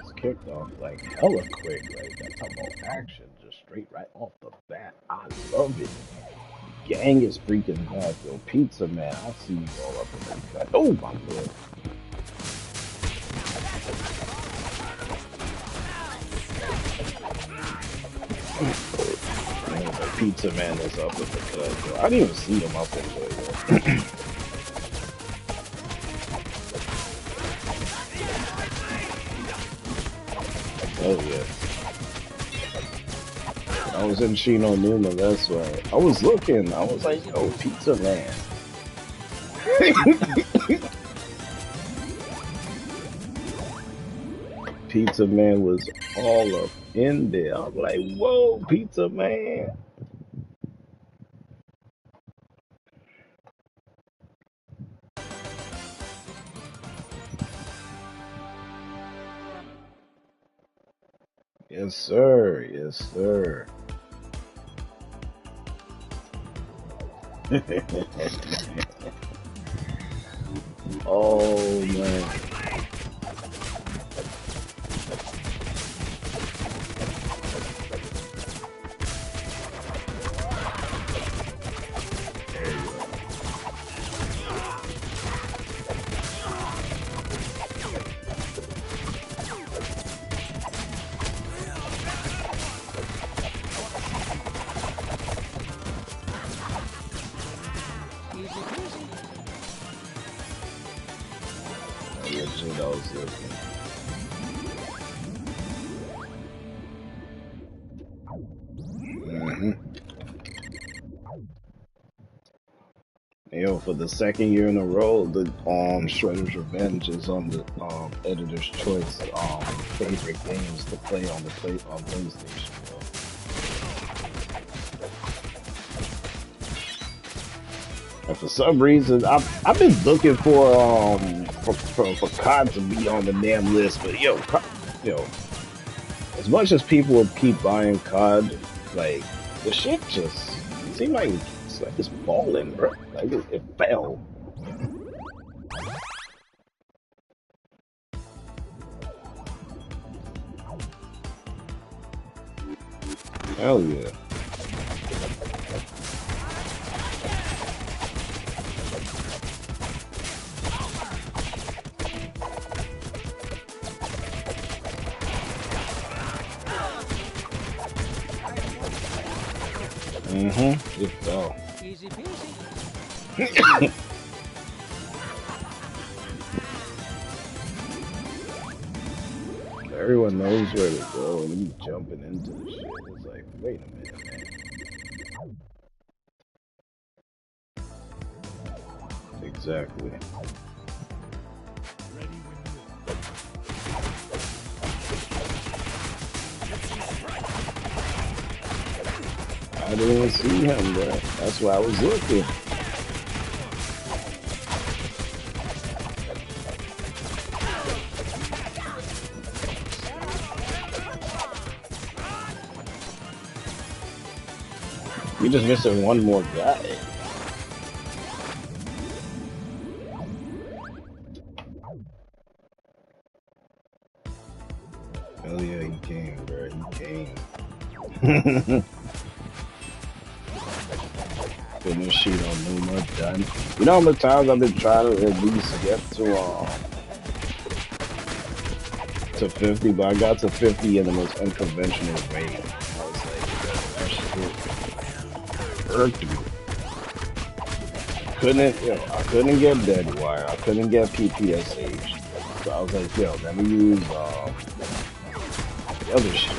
It's kicked off like hella quick. Like that's about action, just straight right off the bat. I love it. Gang is freaking back, yo. Pizzaman, I see you all up in that cut. Oh my god. Pizzaman is up in the cut, yo. I didn't even see him up in there, yo. Oh yeah. I was in Shino Numa, that's why. I was looking, I was like, yo, Pizzaman. Pizzaman was all up in there. I'm like, whoa, Pizzaman. Yes, sir. Yes, sir. Oh, man. Yo, for the second year in a row, the Shredder'S Revenge is on the editor's choice favorite games to play on PlayStation. And for some reason, I've been looking for COD to be on the damn list, but yo, as much as people would keep buying COD, like the shit just seemed like it's falling, bro. Like it fell. Hell yeah. It fell. Easy peasy. Everyone knows where to go, and you jumping into the shit. It's like, wait a minute, man. Exactly. I didn't even see him, bro. That's why I was looking. We just missing one more guy. Hell yeah, he came, bro. He came. Finish sheet on Numa, done. You know how many times I've been trying to at least get to 50, but I got to 50 in the most unconventional way. I was like, that shit irked me. I couldn't get Dead Wire. I couldn't get PPSH. So I was like, yo, let me use the other shit.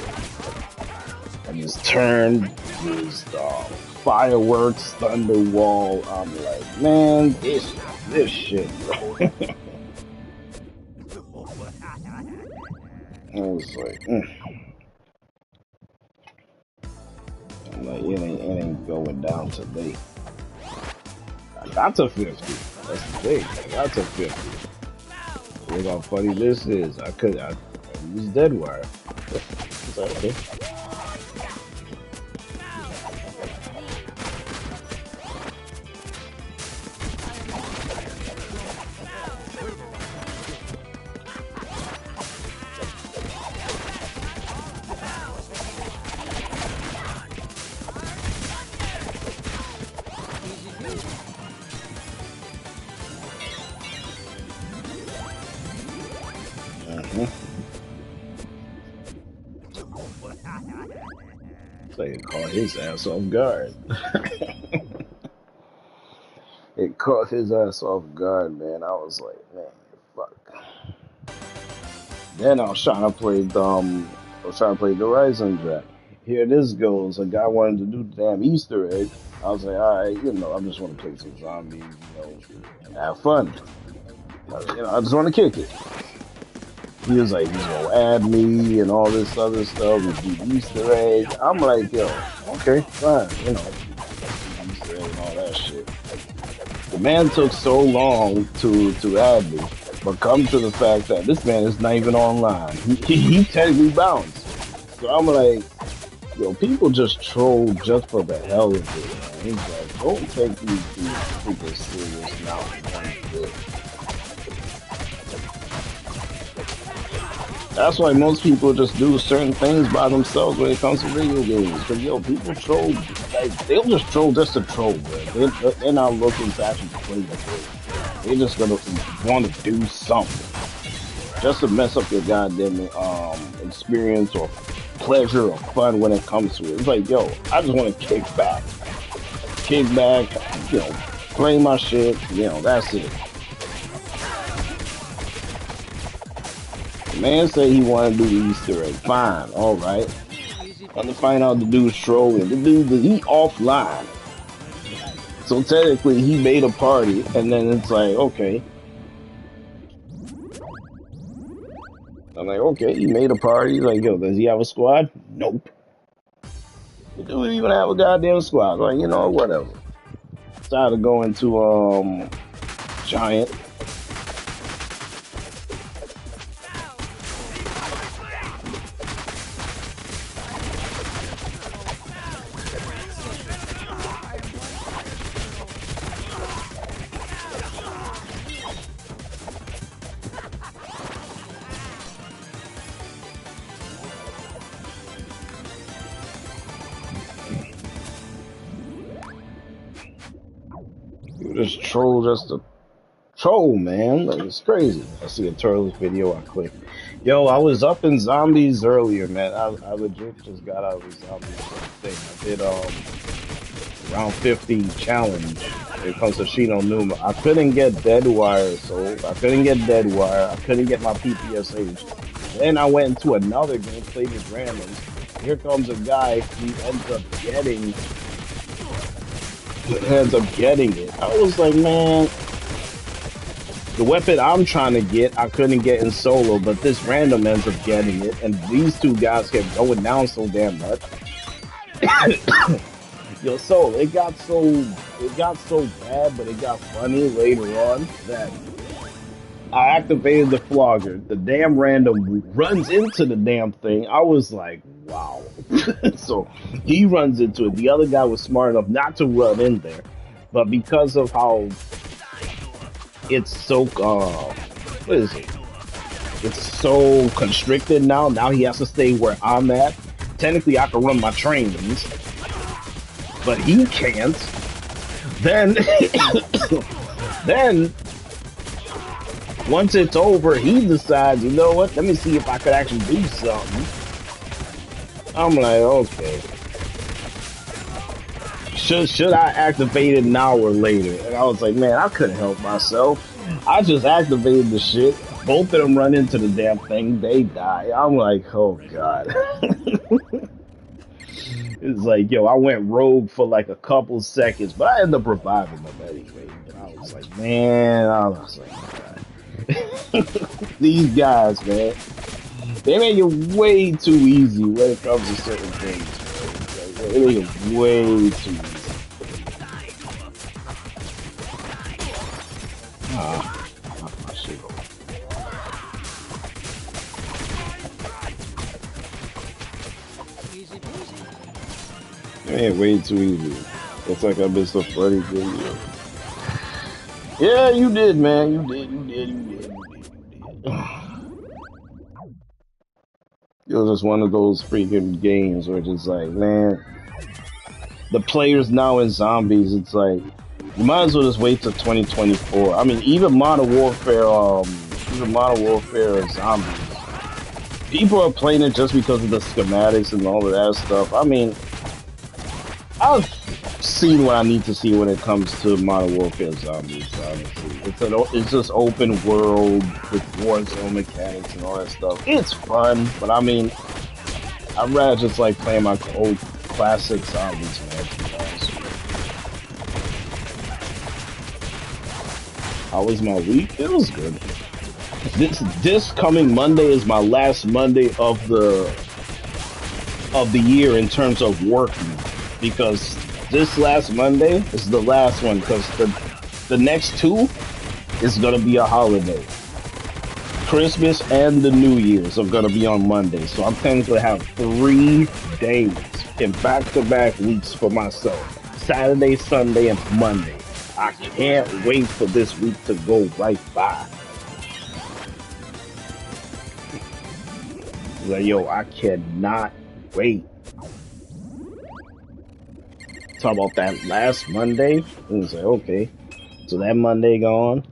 I just turned, used fireworks, Thunderwall. I'm like, man, this shit, bro. I was like, I'm like, it ain't going down today. I got to 50. That's the thing. I got to 50. Look how funny this is. I used Dead Wire. It's like, okay. So it caught his ass off guard. It caught his ass off guard, man. I was like, man, fuck. Then I was trying to play the Horizon Jack. Here this goes. A guy wanted to do the damn Easter egg. I was like, alright, I just want to play some zombies, have fun. I just want to kick it. He was like, he's gonna add me and all this other stuff and do Easter eggs. I'm like, yo, okay, fine, Easter egg and all that shit. The man took so long to add me, but come to the fact that this man is not even online. He technically bounced. So I'm like, yo, people just troll just for the hell of it, man. He's like, don't take these people serious now. That's why most people just do certain things by themselves when it comes to video games. Because, yo, people troll, they'll just troll just to troll, bro. They're not looking to actually play the game. They're just gonna want to do something. Just to mess up your goddamn experience or pleasure or fun when it comes to it. It's like, yo, I just want to kick back, play my shit, that's it. The man said he wanted to do the Easter egg. Fine, alright. I'm to find out the dude's trolling. The dude, he offline. So technically, he made a party, and then it's like, okay. I'm like, okay, he made a party. Like, yo, does he have a squad? Nope. The dude even have a goddamn squad. Like, whatever. Decided to go into, Giant. Just troll just to troll, man. Like, it's crazy. I see a Turtles video, I click. Yo, I was up in zombies earlier, man. I legit just got out of the zombies thing. I did round 50 challenge. It comes to Shino Numa. I couldn't get Dead Wire, so I couldn't get Dead Wire. I couldn't get my PPSH. Then I went into another game, played with randoms. Here comes a guy who ends up getting it. I was like, man, the weapon I'm trying to get, I couldn't get in solo, but this random ends up getting it, and these two guys kept going down so damn much. Yo, so it got so bad, but it got funny later on that I activated the flogger. The damn random runs into the damn thing. I was like, wow. So he runs into it. The other guy was smart enough not to run in there, but because of how it's so what is it? It's so constricted now. Now he has to stay where I'm at. Technically, I can run my trains, but he can't. Then, once it's over, he decides, you know what? Let me see if I could actually do something. I'm like, okay. Should I activate it now or later? And I was like, man, I couldn't help myself. I just activated the shit. Both of them run into the damn thing. They die. I'm like, oh god. It's like, yo, I went rogue for like a couple seconds, but I ended up reviving them anyway. And I was like, man, these guys, man, they make it way too easy when it comes to certain things, man. They make it way too easy. My shit. They made it way too easy. Looks like I missed a funny video. Yeah, you did, man. You did. It was just one of those freaking games where it's just like, man, the players now in zombies, it's like, you might as well just wait till 2024. I mean, even Modern Warfare zombies, people are playing it just because of the schematics and all of that stuff. I mean, I've seen what I need to see when it comes to Modern Warfare Zombies. Honestly, it's just open world with Warzone mechanics and all that stuff. It's fun, but I mean, I'd rather just like playing my old classic zombies, man. To be honest with you. How was my week? It was good. This coming Monday is my last Monday of the year in terms of working, because this last Monday is the last one, because the next two is gonna be a holiday. Christmas and the New Year's are gonna be on Monday, so I'm technically have 3 days in back-to-back weeks for myself: Saturday, Sunday, and Monday. I can't wait for this week to go right by. Like, yo, I cannot wait. Talk about that last Monday. And it's like, okay, so that Monday gone.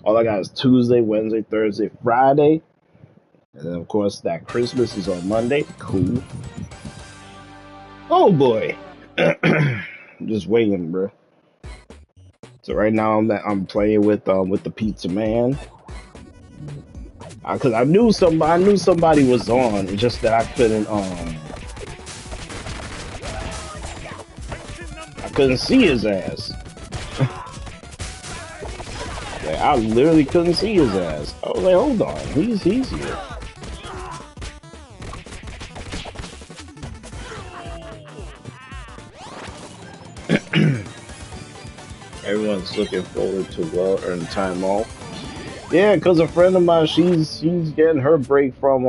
All I got is Tuesday, Wednesday, Thursday, Friday. And then, of course, that Christmas is on Monday. Cool. Oh, boy. I'm just waiting, bro. So right now, I'm playing with the Pizzaman. Cause I knew somebody was on. It's just that I couldn't see his ass. Like, I literally couldn't see his ass. I was like, hold on, he's here. Everyone's looking forward to well-earned time off. Yeah, cause a friend of mine, she's getting her break from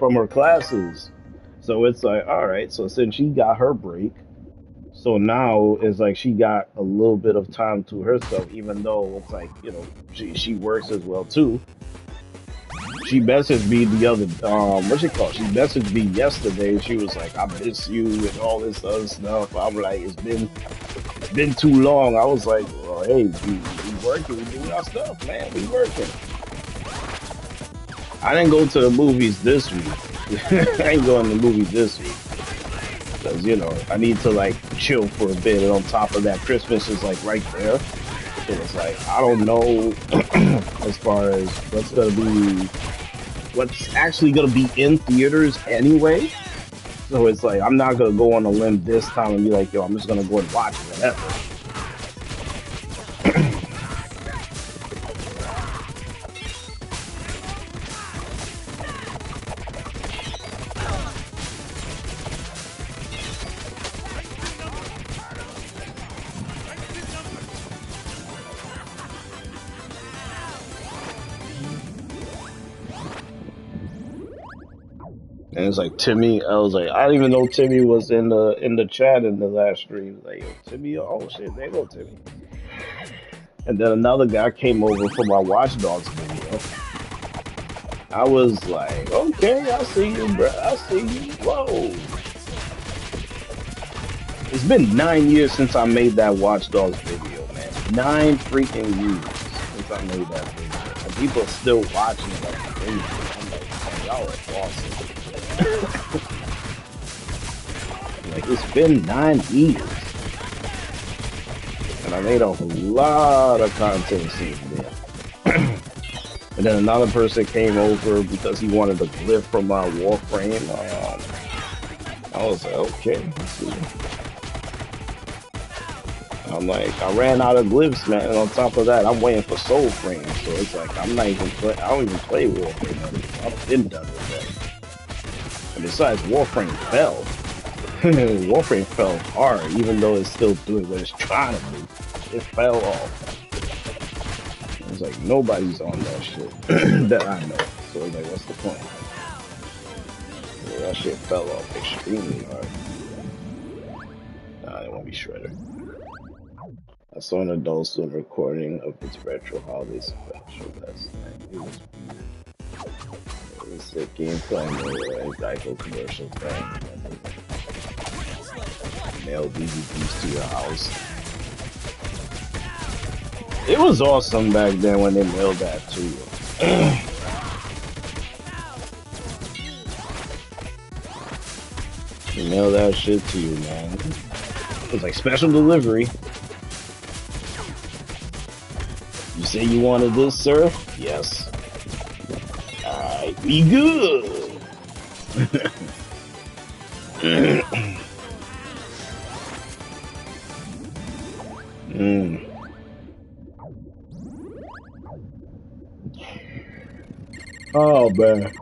her classes. So it's like, all right. So since she got her break, so now it's like she got a little bit of time to herself, even though it's like, you know, she works as well too. She messaged me the other what's it called? She messaged me yesterday. She was like, I miss you and all this other stuff. I'm like, it's been too long. I was like, well, hey, we working, we doing our stuff, man. We working. I didn't go to the movies this week. I ain't going to the movies this week. Because, you know, I need to, like, chill for a bit. And on top of that, Christmas is, like, right there. So it's like, I don't know as far as what's actually going to be in theaters anyway. So it's like, I'm not going to go on a limb this time and be like, yo, I'm just going to go and watch whatever. And it's like Timmy, I was like, I didn't even know Timmy was in the chat in the last stream. Like, yo, Timmy, oh shit, there go Timmy. And then another guy came over for my Watch Dogs video. I was like, okay, I see you, bro. I see you. Whoa. It's been 9 years since I made that Watch Dogs video, man. 9 freaking years since I made that video. And people are still watching it like crazy. I'm like, oh, y'all are awesome. Like, it's been 9 years. And I made a lot of content since then. And then another person came over because he wanted a glyph from my Warframe. I was like, okay, let's see. I'm like, I ran out of glyphs, man. And on top of that, I'm waiting for Soul Frame. So it's like, I don't even play Warframe anymore. I've been done with that. And besides, Warframe fell. Warframe fell hard, even though it's still doing what it's trying to do. It fell off. It's like, nobody's on that shit that I know. So it's like, what's the point? Yeah, that shit fell off extremely hard. Nah, it won't be Shredder. I saw an Adult Swim recording of its retro holiday special last night. It was weird. It was a gameplay and Dylyco commercial thing. Mail DVDs to your house. It was awesome back then when they mailed that to you. Mail that shit to you, man. It's like special delivery. You say you wanted this, sir? Yes. Alright, be good. Oh, man.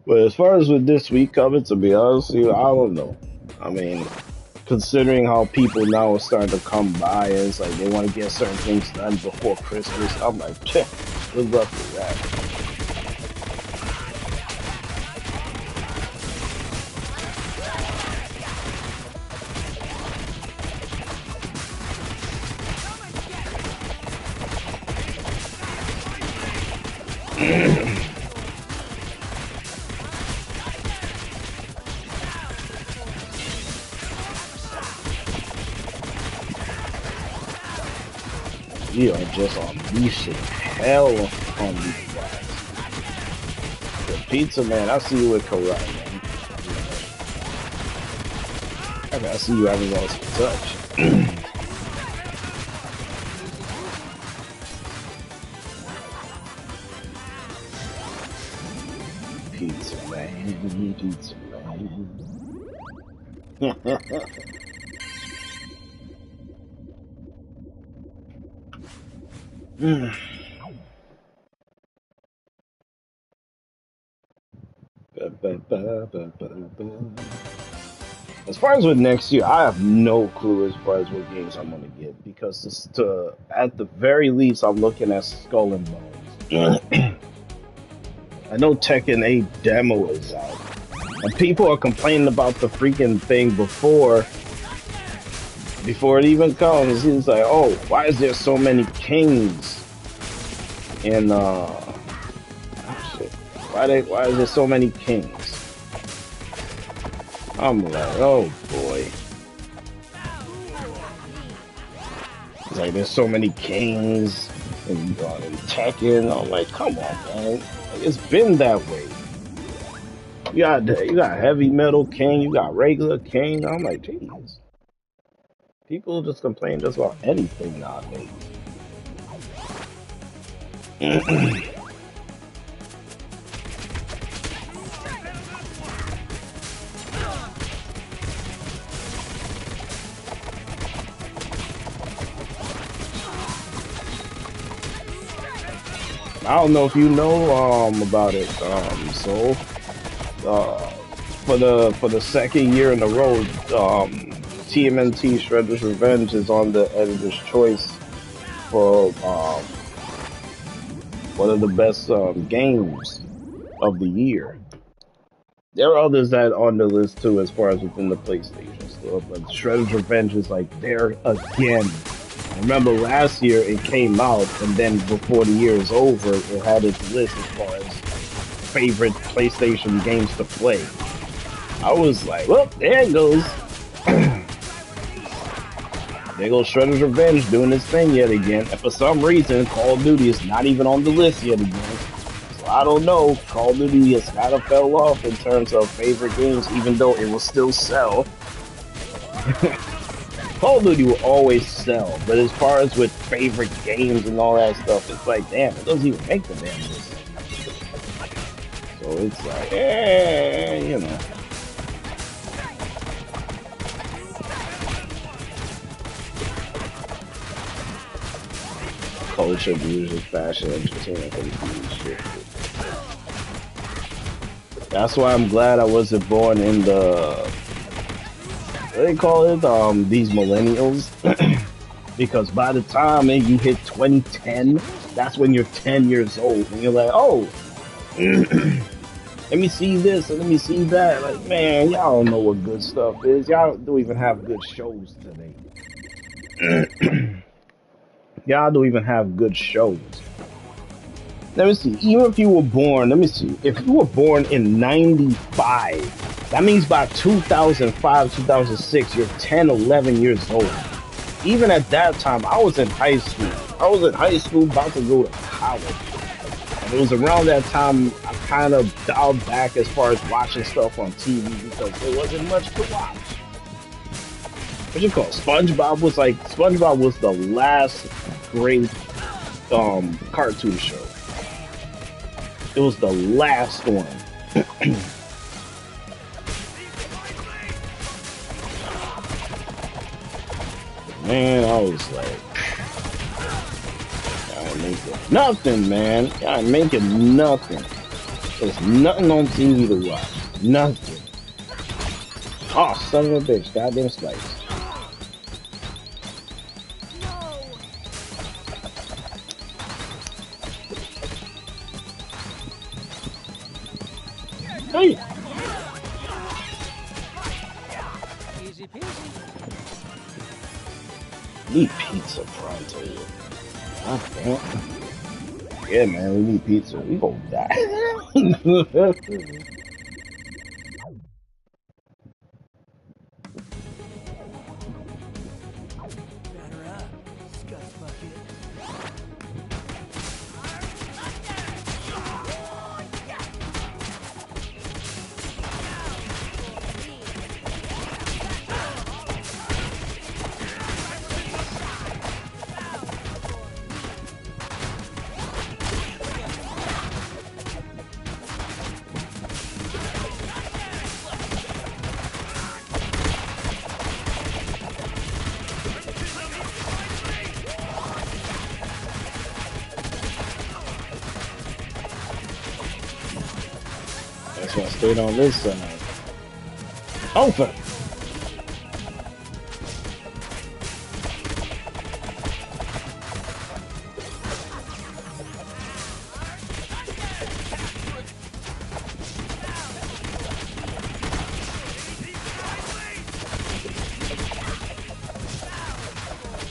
But as far as with this week coming, to be honest with you, I don't know. I mean, considering how people now are starting to come by, and it's like they want to get certain things done before Christmas, I'm like, good luck with that. We are just unleashing hell on these guys. The Pizzaman, I see you with karate, man. I see you having lost touch. Pizzaman, Pizzaman. As far as with next year, I have no clue as far as what games I'm gonna get, because at the very least I'm looking at Skull and Bones. I know Tekken 8 demo is out, and people are complaining about the freaking thing before it even comes. It's like, oh, why is there so many kings in shit. Why is there so many kings? I'm like, oh boy. It's like there's so many kings in Tekken. I'm like, come on, man. Like, it's been that way. You got heavy metal king, you got regular king. I'm like, jeez. People just complain just about anything nowadays. I don't know if you know about it, so for the second year in a row, TMNT Shredder'S Revenge is on the editor's choice for one of the best games of the year. There are others that are on the list too, as far as within the PlayStation store, but Shredder'S Revenge is like there again. Remember last year it came out, and then before the year is over, it had its list as far as favorite PlayStation games to play. I was like, well, there it goes. There goes Shredder'S Revenge doing its thing yet again. And for some reason, Call of Duty is not even on the list yet again. So I don't know. Call of Duty has kind of fell off in terms of favorite games, even though it will still sell. Call of Duty will always sell, but as far as with favorite games and all that stuff, it's like, damn, it doesn't even make the damn list. So it's like, you know. Culture, music, fashion, entertainment, shit. That's why I'm glad I wasn't born in the, what do they call it? These millennials. Because by the time you hit 2010, that's when you're 10 years old. And you're like, oh, let me see this and let me see that. Like, man, y'all don't know what good stuff is. Y'all don't even have good shows today. Y'all don't even have good shows. Let me see. Even if you were born, let me see. If you were born in 95, that means by 2005, 2006, you're 10, 11 years old. Even at that time, I was in high school. I was in high school about to go to college. And it was around that time I kind of dialed back as far as watching stuff on TV because there wasn't much to watch. What you call it? SpongeBob was the last great cartoon show. It was the last one. Man, I was like, I ain't making nothing, man. I ain't making nothing. There's nothing on TV to watch. Nothing. Oh, son of a bitch. Goddamn slice. Hey. Easy peasy. Need pizza pronto. God damn. Yeah, man, we need pizza. We gonna die. That's why I stayed on this side. Open!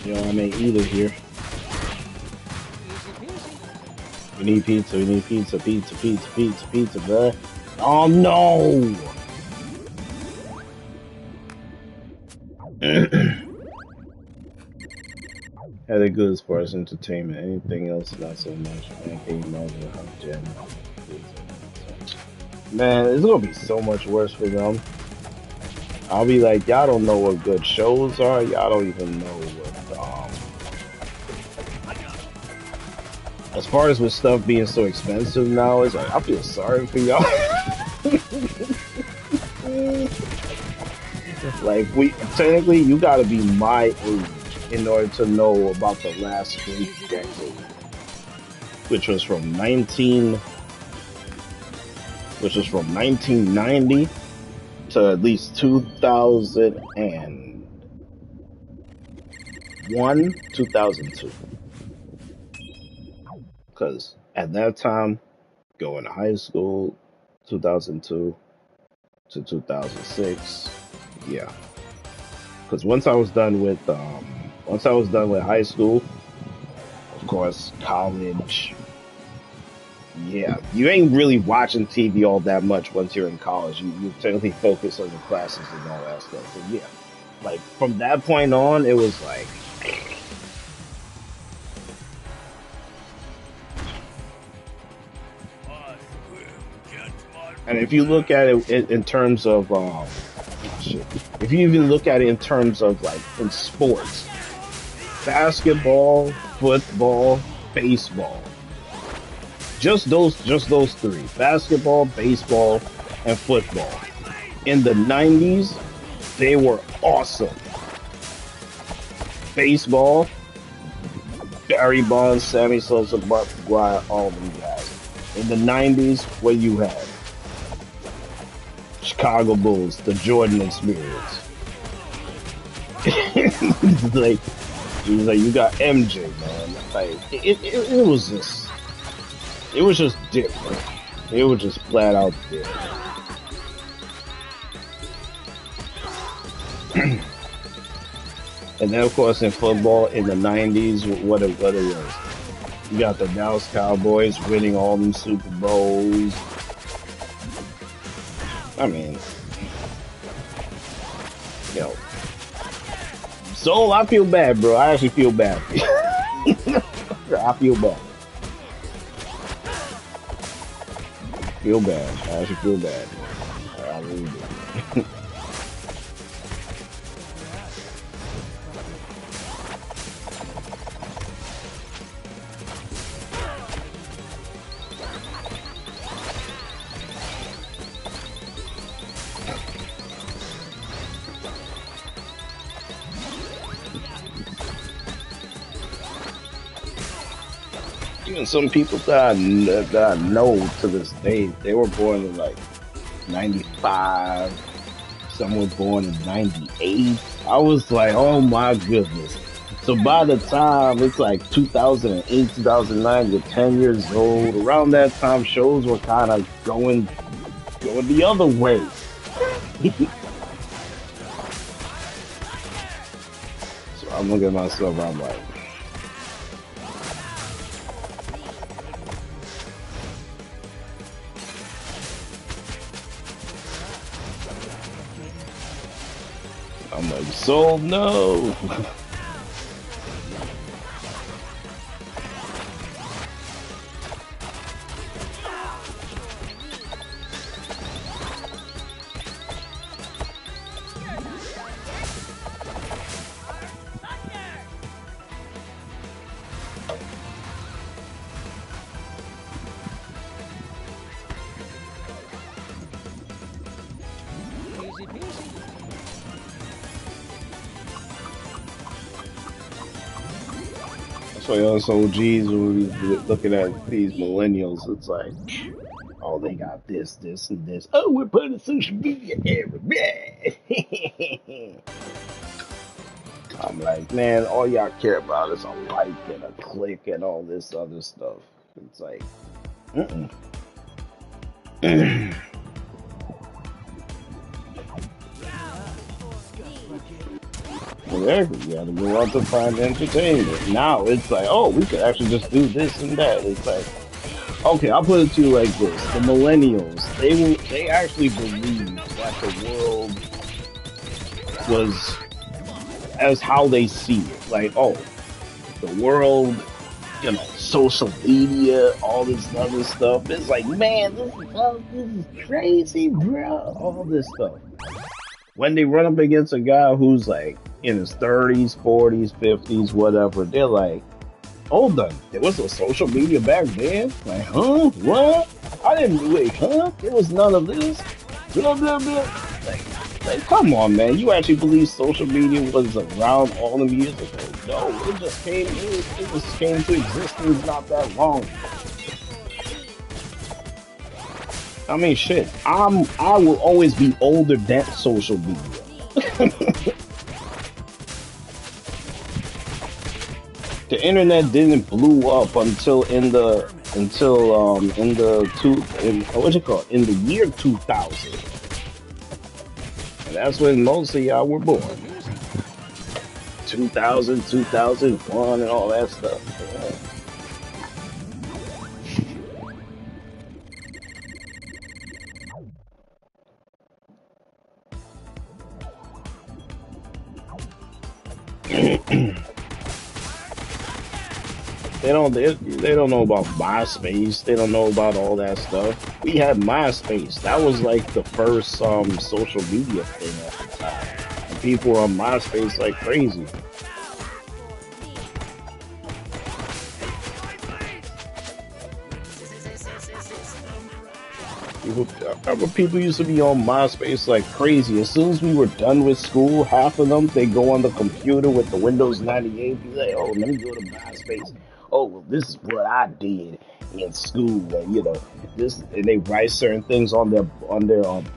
Yo, I may either here. We need pizza, pizza, bruh. Oh no! Had it good as far as entertainment. Anything else, not so much. Anything else, man, it's gonna be so much worse for them. I'll be like, y'all don't know what good shows are. Y'all don't even know what. As far as with stuff being so expensive now, it's like I feel sorry for y'all. Like technically, you gotta be my age in order to know about the last great decade, which was from 1990 to at least 2001, 2002. Because at that time, going to high school, 2002 to 2006, yeah. Because once I was done with high school, of course, college. Yeah, you ain't really watching TV all that much once you're in college. You technically focus on your classes and all that stuff. So yeah, like from that point on, it was like. And if you look at it in terms of, if you even look at it in terms of like in sports, basketball, football, baseball, just those three, basketball, baseball, and football. In the 90s, they were awesome. Baseball, Barry Bonds, Sammy Sosa, Mark McGwire, all them guys. In the 90s, what you had? Chicago Bulls, the Jordan experience. like you got MJ, man. Like it was just different. It was just flat out different. And then of course in football in the 90s, what it was. You got the Dallas Cowboys winning all them Super Bowls. I mean, you know, so I feel bad, bro. I actually feel bad. I feel bad. feel bad. I actually feel bad. I really do. Even some people that I know to this day, they were born in like 95. Some were born in 98. I was like, oh my goodness. So by the time it's like 2008, 2009, you're 10 years old. Around that time, shows were kind of going the other way. So I'm looking at myself, I'm like, so no. So us OGs, when we looking at these millennials, it's like, oh, they got this, this, and this. Oh, we're putting social media everywhere. I'm like, man, all y'all care about is a like and a click and all this other stuff. It's like, Exactly. You gotta go out to find entertainment. Now it's like, oh, we could actually just do this and that. It's like, okay, I'll put it to you like this: the millennials, they actually believe that the world was as how they see it. Like, oh, the world, social media, all this other stuff. It's like, man, this is crazy, bro. All this stuff. When they run up against a guy who's like in his 30s, 40s, 50s, whatever, they're like, hold on, there was no social media back then? Like, huh? What? I didn't, wait, huh? There was none of this? Blah, blah, blah. Like, come on, man. You actually believe social media was around all the years ago? No, it just came to existence not that long. I mean, shit. I will always be older than social media. The internet didn't blew up until in the year 2000, and that's when most of y'all were born. 2000, 2001, and all that stuff. Yeah. They don't know about MySpace. They don't know about all that stuff. We had MySpace. That was like the first social media thing at the time. And people were on MySpace like crazy. People used to be on MySpace like crazy. As soon as we were done with school, half of them, they go on the computer with the Windows 98, be like, oh, let me go to MySpace. Oh, well, this is what I did in school, and this, and they write certain things on their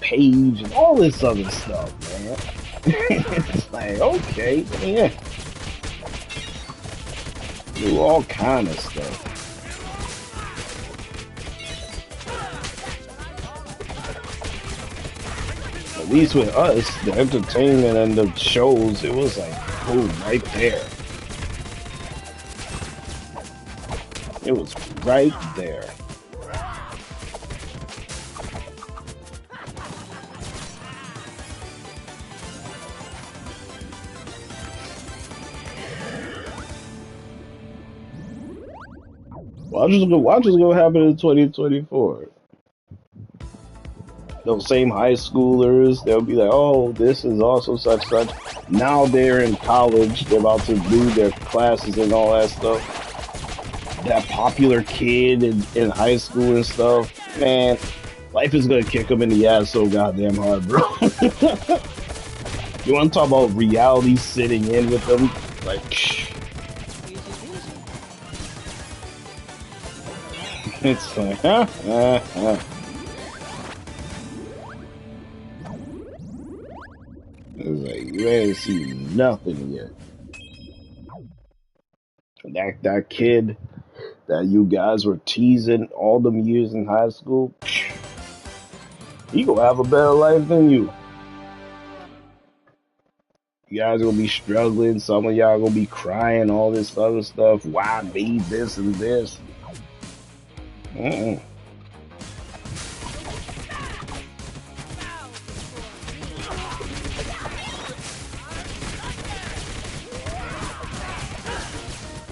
page and all this other stuff, man. It's like, okay, yeah, do all kind of stuff. At least with us, the entertainment and the shows, it was like, boom, right there. It was right there. Watch what's gonna happen in 2024. those same high schoolers, they'll be like, oh, this is also such such. Now they're in college, they're about to do their classes and all that stuff. That popular kid in high school and stuff, man, life is gonna kick them in the ass so goddamn hard, bro. You want to talk about reality sitting in with them? Like, it's like, It's like, you ain't seen nothing yet. That kid that you guys were teasing all them years in high school, he gonna have a better life than you. You guys gonna be struggling. Some of y'all gonna be crying, all this other stuff. Why me, this and this?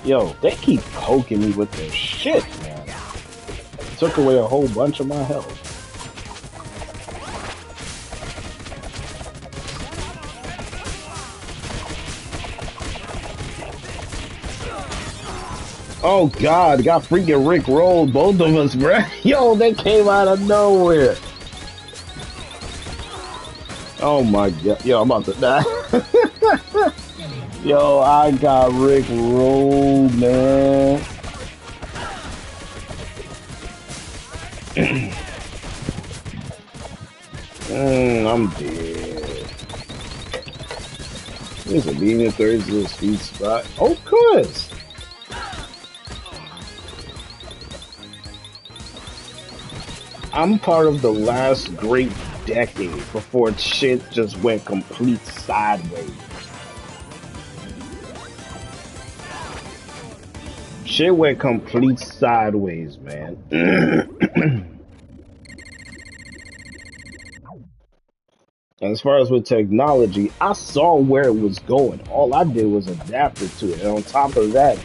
Yo, they keep poking me with their shit, man. Took away a whole bunch of my health. Oh God, got freaking Rick rolled, both of us, bruh. Yo, they came out of nowhere. Oh my God, yo, I'm about to die. Yo, I got Rick rolled, man. I'm dead. There's a beam in third little sweet spot. Oh, course. I'm part of the last great decade before shit just went complete sideways. Shit went complete sideways, man. As far as with technology, I saw where it was going. All I did was adapt it to it. And on top of that,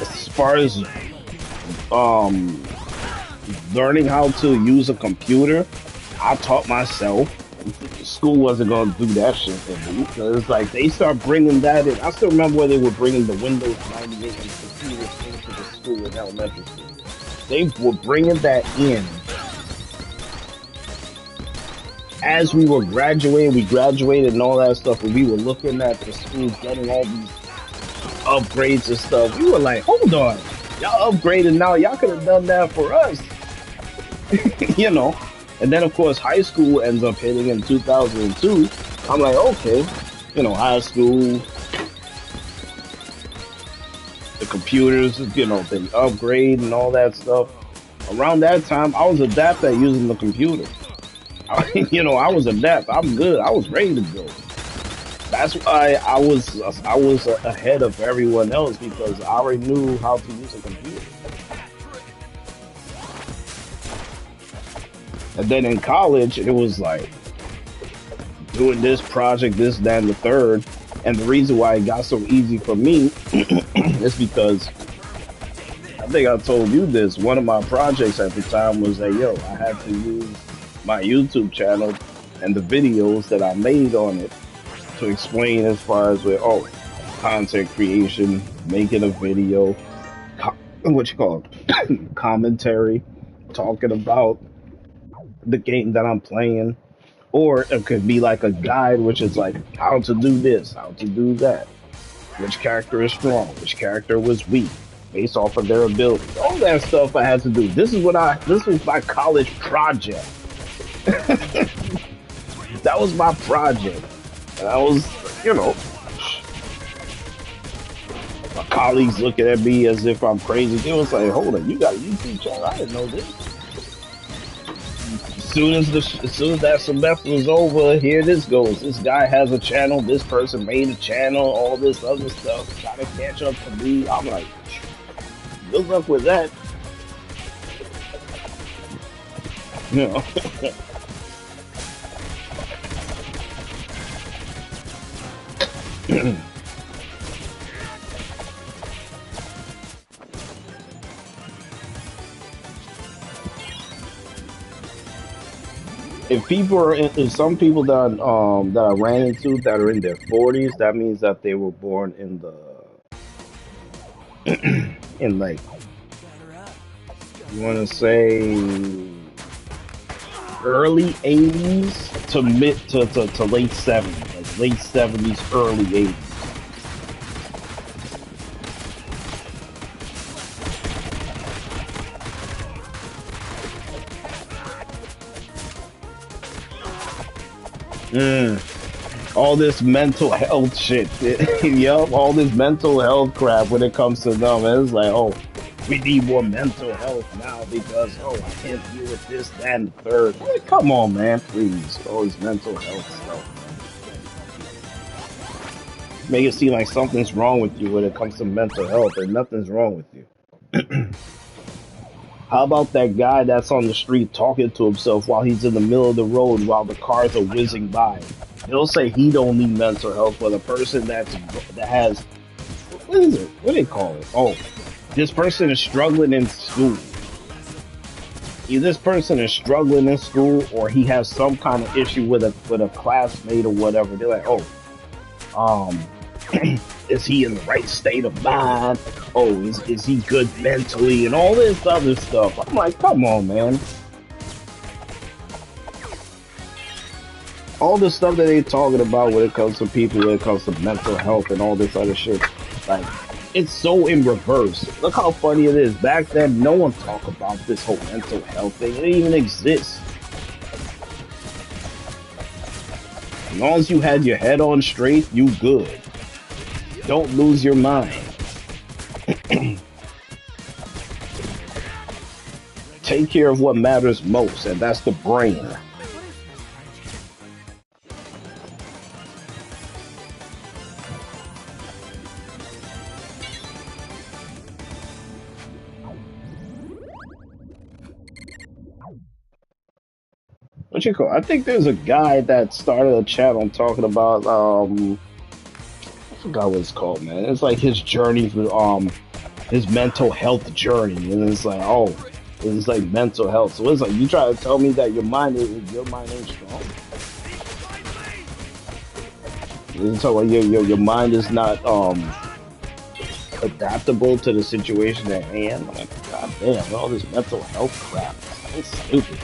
as far as learning how to use a computer, I taught myself. School wasn't gonna do that shit for me. So it's like they start bringing that in. I still remember where they were bringing the Windows 98 and computers into the school in elementary school. They were bringing that in. As we were graduating, we graduated and all that stuff, and we were looking at the school getting all these upgrades and stuff. We were like, hold on, y'all upgraded now, y'all could have done that for us. You know. And then of course high school ends up hitting in 2002. I'm like, okay, you know, high school, the computers, you know, they upgrade and all that stuff. Around that time, I was adept at using the computer. You know, I was adept. I'm good. I was ready to go. That's why I was ahead of everyone else, because I already knew how to use a computer. And then in college, it was like doing this project, this, that, and the third. And the reason why it got so easy for me is because, I think I told you this, one of my projects at the time was that, yo, I had to use my YouTube channel and the videos that I made on it to explain as far as with, content creation, making a video, what you call it, commentary, talking about the game that I'm playing. Or it could be like a guide, which is like how to do this, how to do that, which character is strong, which character was weak, based off of their ability. All that stuff I had to do. This was my college project. That was my project. And I was, you know, my colleagues looking at me as if I'm crazy. They was like, hold on, you got a YouTube channel? I didn't know this. As soon as that semester was over, here this goes. This guy has a channel, this person made a channel, all this other stuff, trying to catch up to me. I'm like, good luck with that. You know. if people are if some people that I ran into that are in their 40s, that means that they were born in the in like you want to say early 80s to mid to late 70s, like late 70s, early 80s. All this mental health shit. Yup, all this mental health crap when it comes to them. And it's like, oh, we need more mental health now because, oh, I can't deal with this, that, and the third. Hey, come on, man, please. All this mental health stuff. Make it seem like something's wrong with you when it comes to mental health, and nothing's wrong with you. How about that guy that's on the street talking to himself while he's in the middle of the road while the cars are whizzing by? They'll say he don't need mental health, but a person that has what is it? What do they call it? Oh, this person is struggling in school. Either this person is struggling in school or he has some kind of issue with a classmate or whatever. They're like, oh, is he in the right state of mind? Oh, is he good mentally and all this other stuff? I'm like, come on, man. All the stuff that they talking about when it comes to people, when it comes to mental health and all this other shit, like, it's so in reverse. Look how funny it is. Back then, no one talked about this whole mental health thing. It didn't even exist. As long as you had your head on straight, you good. Don't lose your mind. Take care of what matters most, and that's the brain. What you call? I think there's a guy that started a channel talking about I forgot what it's called, man. It's like his journey through his mental health journey, and it's like, oh, it's like mental health. So it's like you try to tell me that your mind ain't strong. You talk about your mind is not adaptable to the situation at hand. I'm like, god damn, all this mental health crap. It's stupid.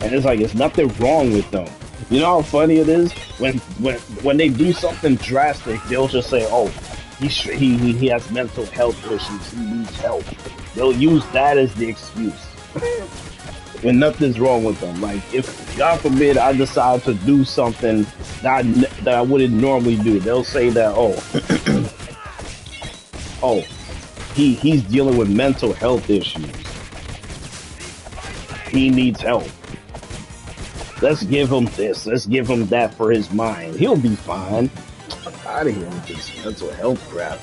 And it's like, there's nothing wrong with them. You know how funny it is? When they do something drastic, they'll just say, oh, he has mental health issues, he needs help. They'll use that as the excuse. When nothing's wrong with them. Like, if, God forbid, I decide to do something that I wouldn't normally do, they'll say that, oh, oh, he's dealing with mental health issues. He needs help. Let's give him this. Let's give him that for his mind. He'll be fine. I'm out of here with this mental health crap.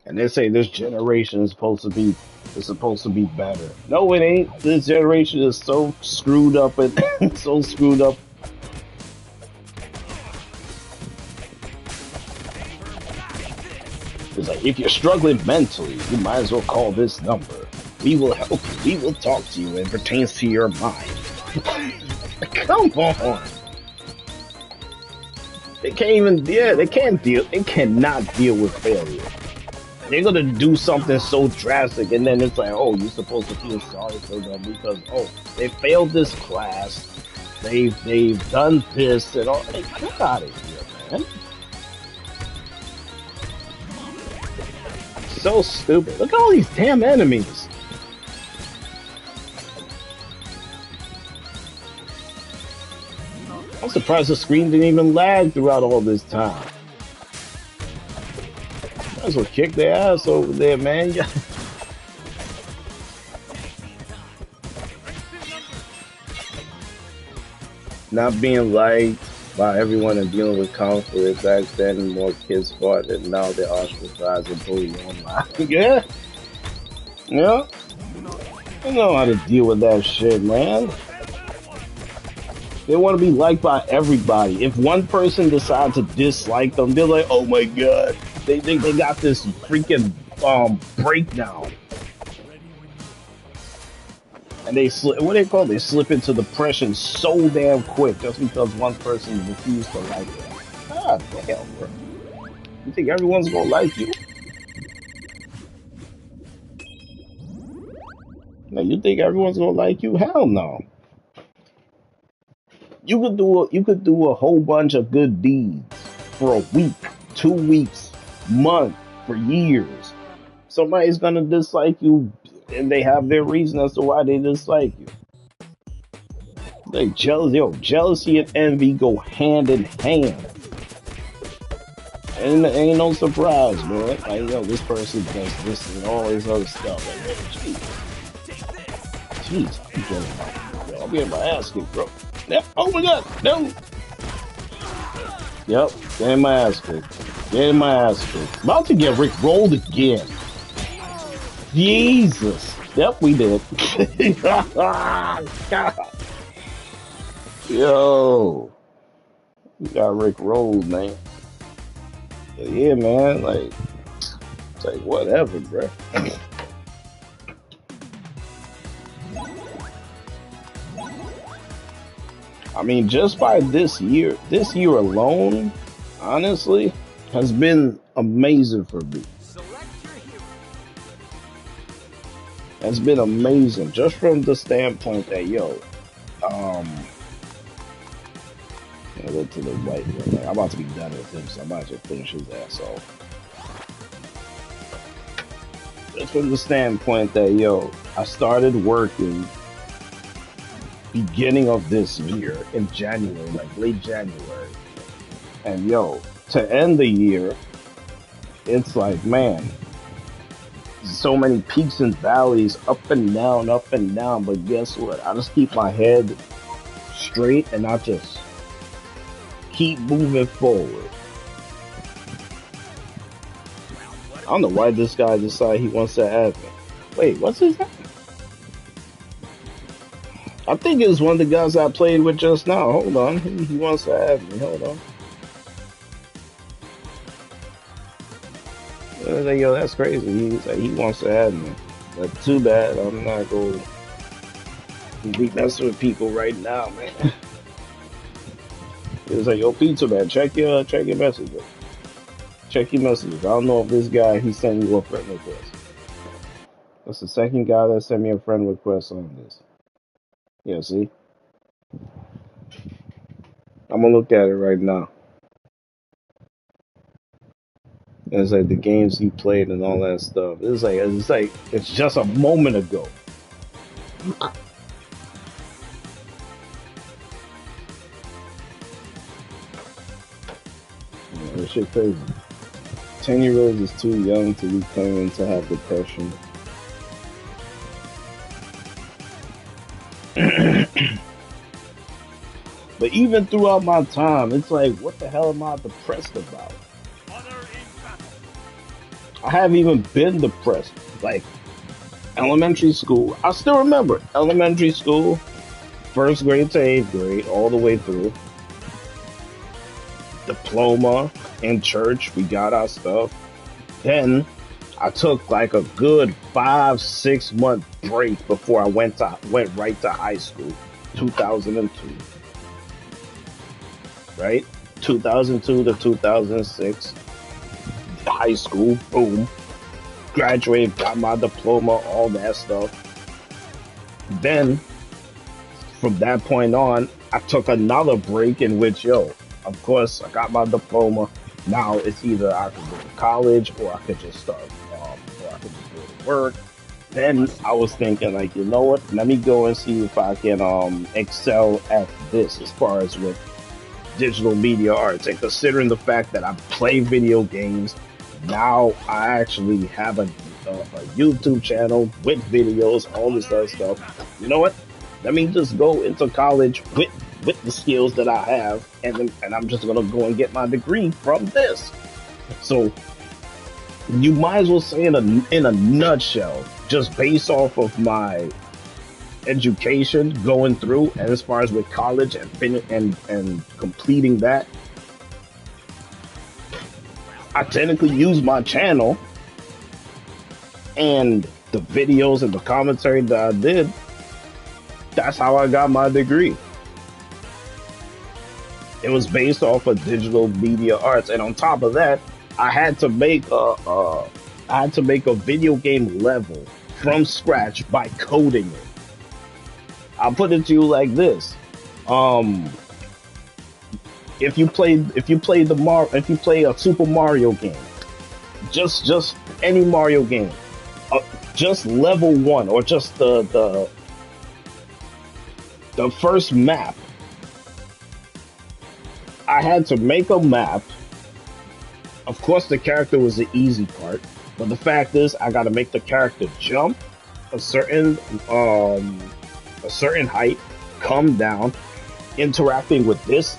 And they say this generation is supposed to be better. No, it ain't. This generation is so screwed up and so screwed up. It's like, if you're struggling mentally, you might as well call this number. We will help you. We will talk to you. It pertains to your mind. Come on. They can't even, they cannot deal with failure. They're gonna do something so drastic, and then it's like, oh, you're supposed to feel sorry for them because, oh, they failed this class. They've done this and all. Hey, get out of here, man. So stupid. Look at all these damn enemies. I'm surprised the screen didn't even lag throughout all this time. Might as well kick their ass over there, man. Not being liked by everyone and dealing with conflict, backstabbing, more kids fought, and now they're ostracized and bullied online. Yeah. Yeah. You know how to deal with that shit, man. They want to be liked by everybody. If one person decides to dislike them, they're like, oh my god. They got this freaking breakdown. And they slip, what they call it? They slip into depression so damn quick just because one person refused to like it. God damn, bro. You think everyone's gonna like you? Now you think everyone's gonna like you? Hell no. You could do a whole bunch of good deeds for a week, 2 weeks, month, for years. Somebody's gonna dislike you, and they have their reason as to why they dislike you. Like jealousy and envy go hand in hand. And ain't no surprise, man. Like, this person does this and all this other stuff. Like, jeez, I'll get my ass kicked, bro. Yep. Oh my god, no. Yep, getting my ass kicked. About to get Rick rolled again. Jesus. Yep, we did. God. Yo. We got Rick rolled, man. Yeah, man, like, it's like, whatever, bro. I mean, just by this year alone, honestly, has been amazing for me. It's been amazing, just from the standpoint that, I go to the white one. Like, I'm about to be done with him, so I might as well finish his ass off. Just from the standpoint that, I started working beginning of this year in January, like late January. And to end the year, it's like, man, so many peaks and valleys, up and down, but guess what? I just keep my head straight and I just keep moving forward. I don't know why this guy decided he wants to add me. Wait, what's his name? I think it was one of the guys I played with just now. Hold on. He wants to add me. Hold on. I was like, that's crazy. He's like, he wants to add me. But too bad. I'm not going to be messing with people right now, man. It was like, Pizzaman, check your messages. Check your messages. I don't know if this guy, he sent you a friend request. That's the second guy that sent me a friend request on this. Yeah, see? I'm gonna look at it right now. And it's like the games he played and all that stuff. It's just a moment ago. This shit crazy. 10-year-olds is too young to be claiming to have depression. But even throughout my time, it's like, what the hell am I depressed about? I haven't even been depressed. Like, elementary school, I still remember elementary school, 1st grade to 8th grade, all the way through. Diploma in church, we got our stuff. Then I took like a good 5-6 month break before I went right to high school. 2002, right? 2002 to 2006, high school, boom. Graduated, got my diploma, all that stuff. Then, from that point on, I took another break in which, of course, I got my diploma. Now it's either I could go to college or I could just start, or I could just go to work. Then I was thinking, like, you know what? Let me go and see if I can excel at this as far as with digital media arts. And considering the fact that I play video games, now I actually have a YouTube channel with videos, all this other stuff. You know what? Let me just go into college with the skills that I have, and I'm just gonna go and get my degree from this. So you might as well say in a nutshell, just based off of my education going through, and as far as with college and completing that, I technically use my channel and the videos and the commentary that I did, that's how I got my degree. It was based off of digital media arts, and on top of that, I had to make a video game level from scratch by coding it. I'll put it to you like this: if you play a Super Mario game, just any Mario game, just level 1 or just the first map, I had to make a map. Of course, the character was the easy part, but the fact is, I got to make the character jump a certain height, come down, interacting with this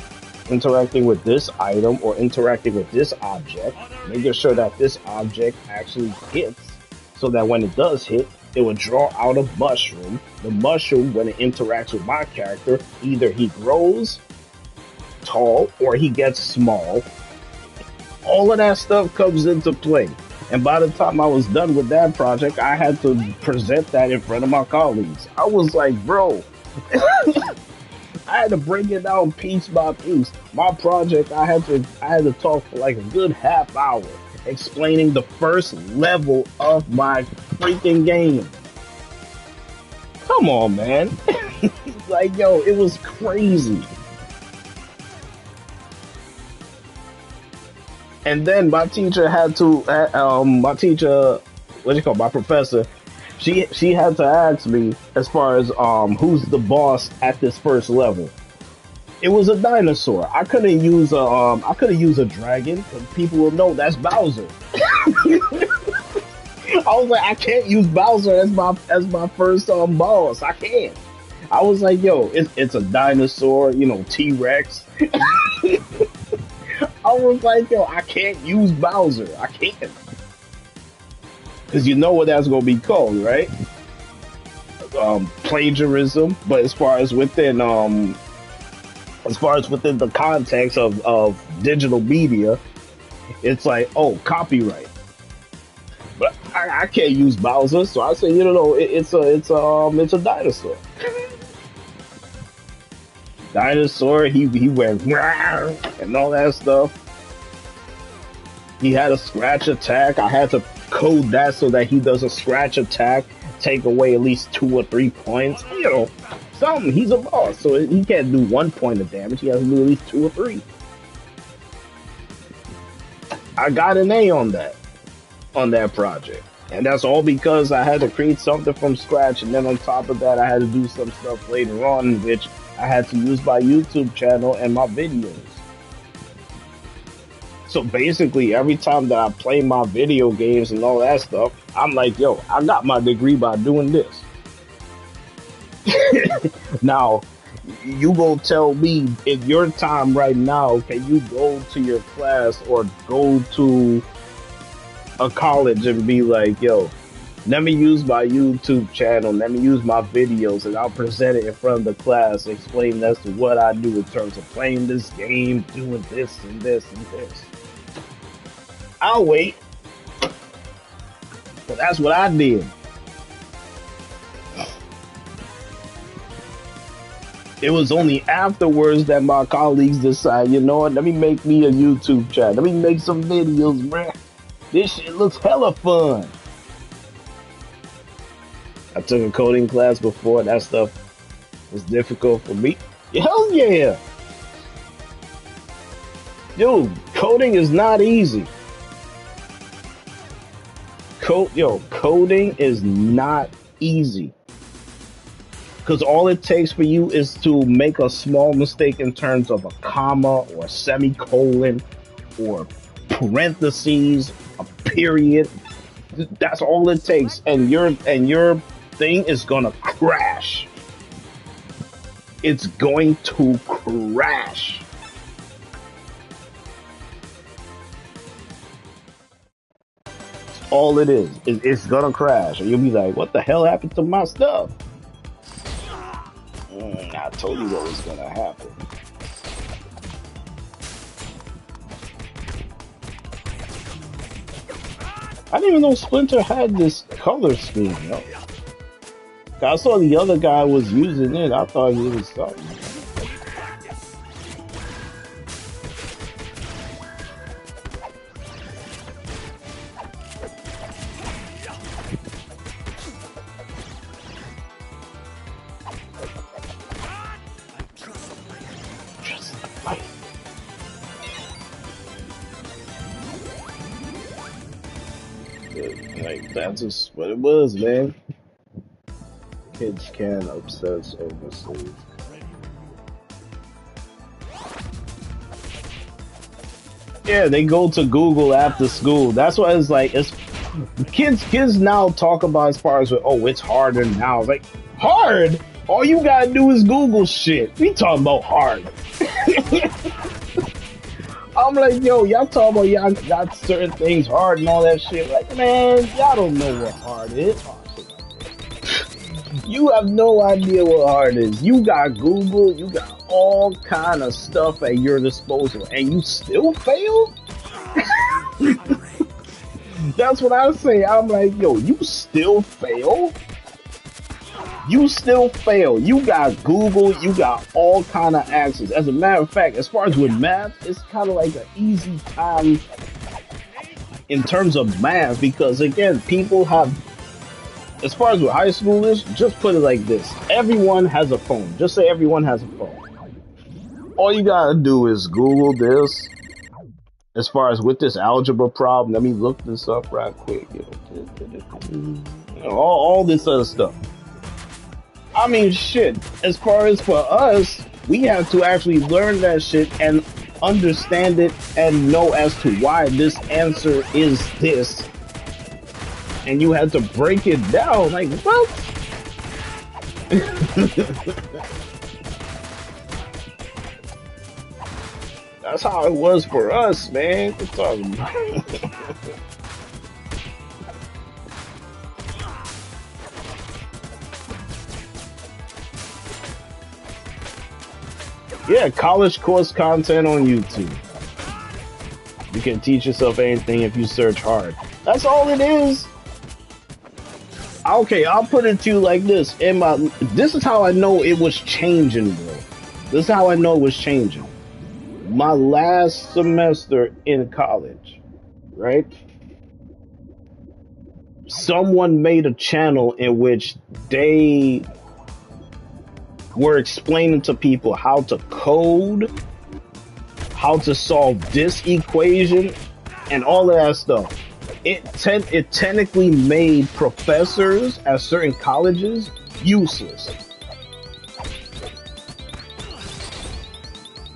item or interacting with this object, making sure that this object actually hits, so that when it does hit, it will draw out a mushroom. The mushroom, when it interacts with my character, either he grows tall or he gets small. All of that stuff comes into play. And by the time I was done with that project, I had to present that in front of my colleagues. I was like, bro, I had to break it down piece by piece. My project, I had to talk for like a good half hour explaining the first level of my freaking game. Come on, man. Like, yo, it was crazy. And then my teacher had to, my professor, she had to ask me as far as who's the boss at this first level. It was a dinosaur. I couldn't use a dragon, because people will know that's Bowser. I was like, I can't use Bowser as my first boss. I can't. I was like, yo, it's a dinosaur, T-Rex. I was like, yo, I can't use Bowser. I can't. Because you know what that's going to be called, right? Plagiarism. But as far as within the context of digital media, it's like, oh, copyright. But I can't use Bowser, so I said, it's a dinosaur. Dinosaur, he went and all that stuff. He had a scratch attack. I had to code that so that he does a scratch attack, take away at least 2 or 3 points. Something. He's a boss, so he can't do 1 point of damage. He has to do at least 2 or 3. I got an A on that project. And that's all because I had to create something from scratch, and then on top of that, I had to do some stuff later on, which I had to use my YouTube channel and my videos. So basically, every time that I play my video games and all that stuff, I'm like, yo, I got my degree by doing this. Now, you gonna tell me in your time right now, can you go to your class or go to a college and be like, yo, let me use my YouTube channel, let me use my videos, and I'll present it in front of the class, explain as to what I do in terms of playing this game, doing this and this and this. I'll wait. But that's what I did. It was only afterwards that my colleagues decided, you know what, let me make me a YouTube channel. Let me make some videos, bruh. This shit looks hella fun. I took a coding class before. That stuff was difficult for me. Hell yeah. Dude, coding is not easy. Coding is not easy. Because all it takes for you is to make a small mistake in terms of a comma or a semicolon or parentheses, a period. That's all it takes, and your thing is gonna crash. It's going to crash. All it is. It's gonna crash, and you'll be like, "What the hell happened to my stuff?" I told you what was gonna happen. I didn't even know Splinter had this color scheme, yo. I saw the other guy was using it. I thought it was something. Like, that's just what it was, man. Kids can obsess over sleep. Yeah, they go to Google after school. That's why it's like, it's kids now talk about as far as, oh, it's harder now. It's like, hard? All you gotta do is Google shit. We talking about hard. I'm like, yo, y'all talking about y'all got certain things hard and all that shit. Like, man, y'all don't know what hard is. You have no idea what hard is. You got Google, you got all kind of stuff at your disposal, and you still fail? That's what I say. I'm like, yo, you still fail? You still fail. You got Google, you got all kind of answers. As a matter of fact, as far as with math, it's kind of like an easy time in terms of math, because again, people have, as far as with high school is, just put it like this. Everyone has a phone. Just say everyone has a phone. All you gotta do is Google this. As far as with this algebra problem, let me look this up right quick. All this other stuff. I mean, shit, as far as for us, we have to actually learn that shit and understand it and know as to why this answer is this. And you had to break it down, like, what? That's how it was for us, man. What you talking about? Yeah, college course content on YouTube. You can teach yourself anything if you search hard. That's all it is. Okay, I'll put it to you like this. This is how I know it was changing, bro. This is how I know it was changing. My last semester in college, right? Someone made a channel in which they were explaining to people how to code, how to solve this equation, and all of that stuff. It technically made professors at certain colleges useless.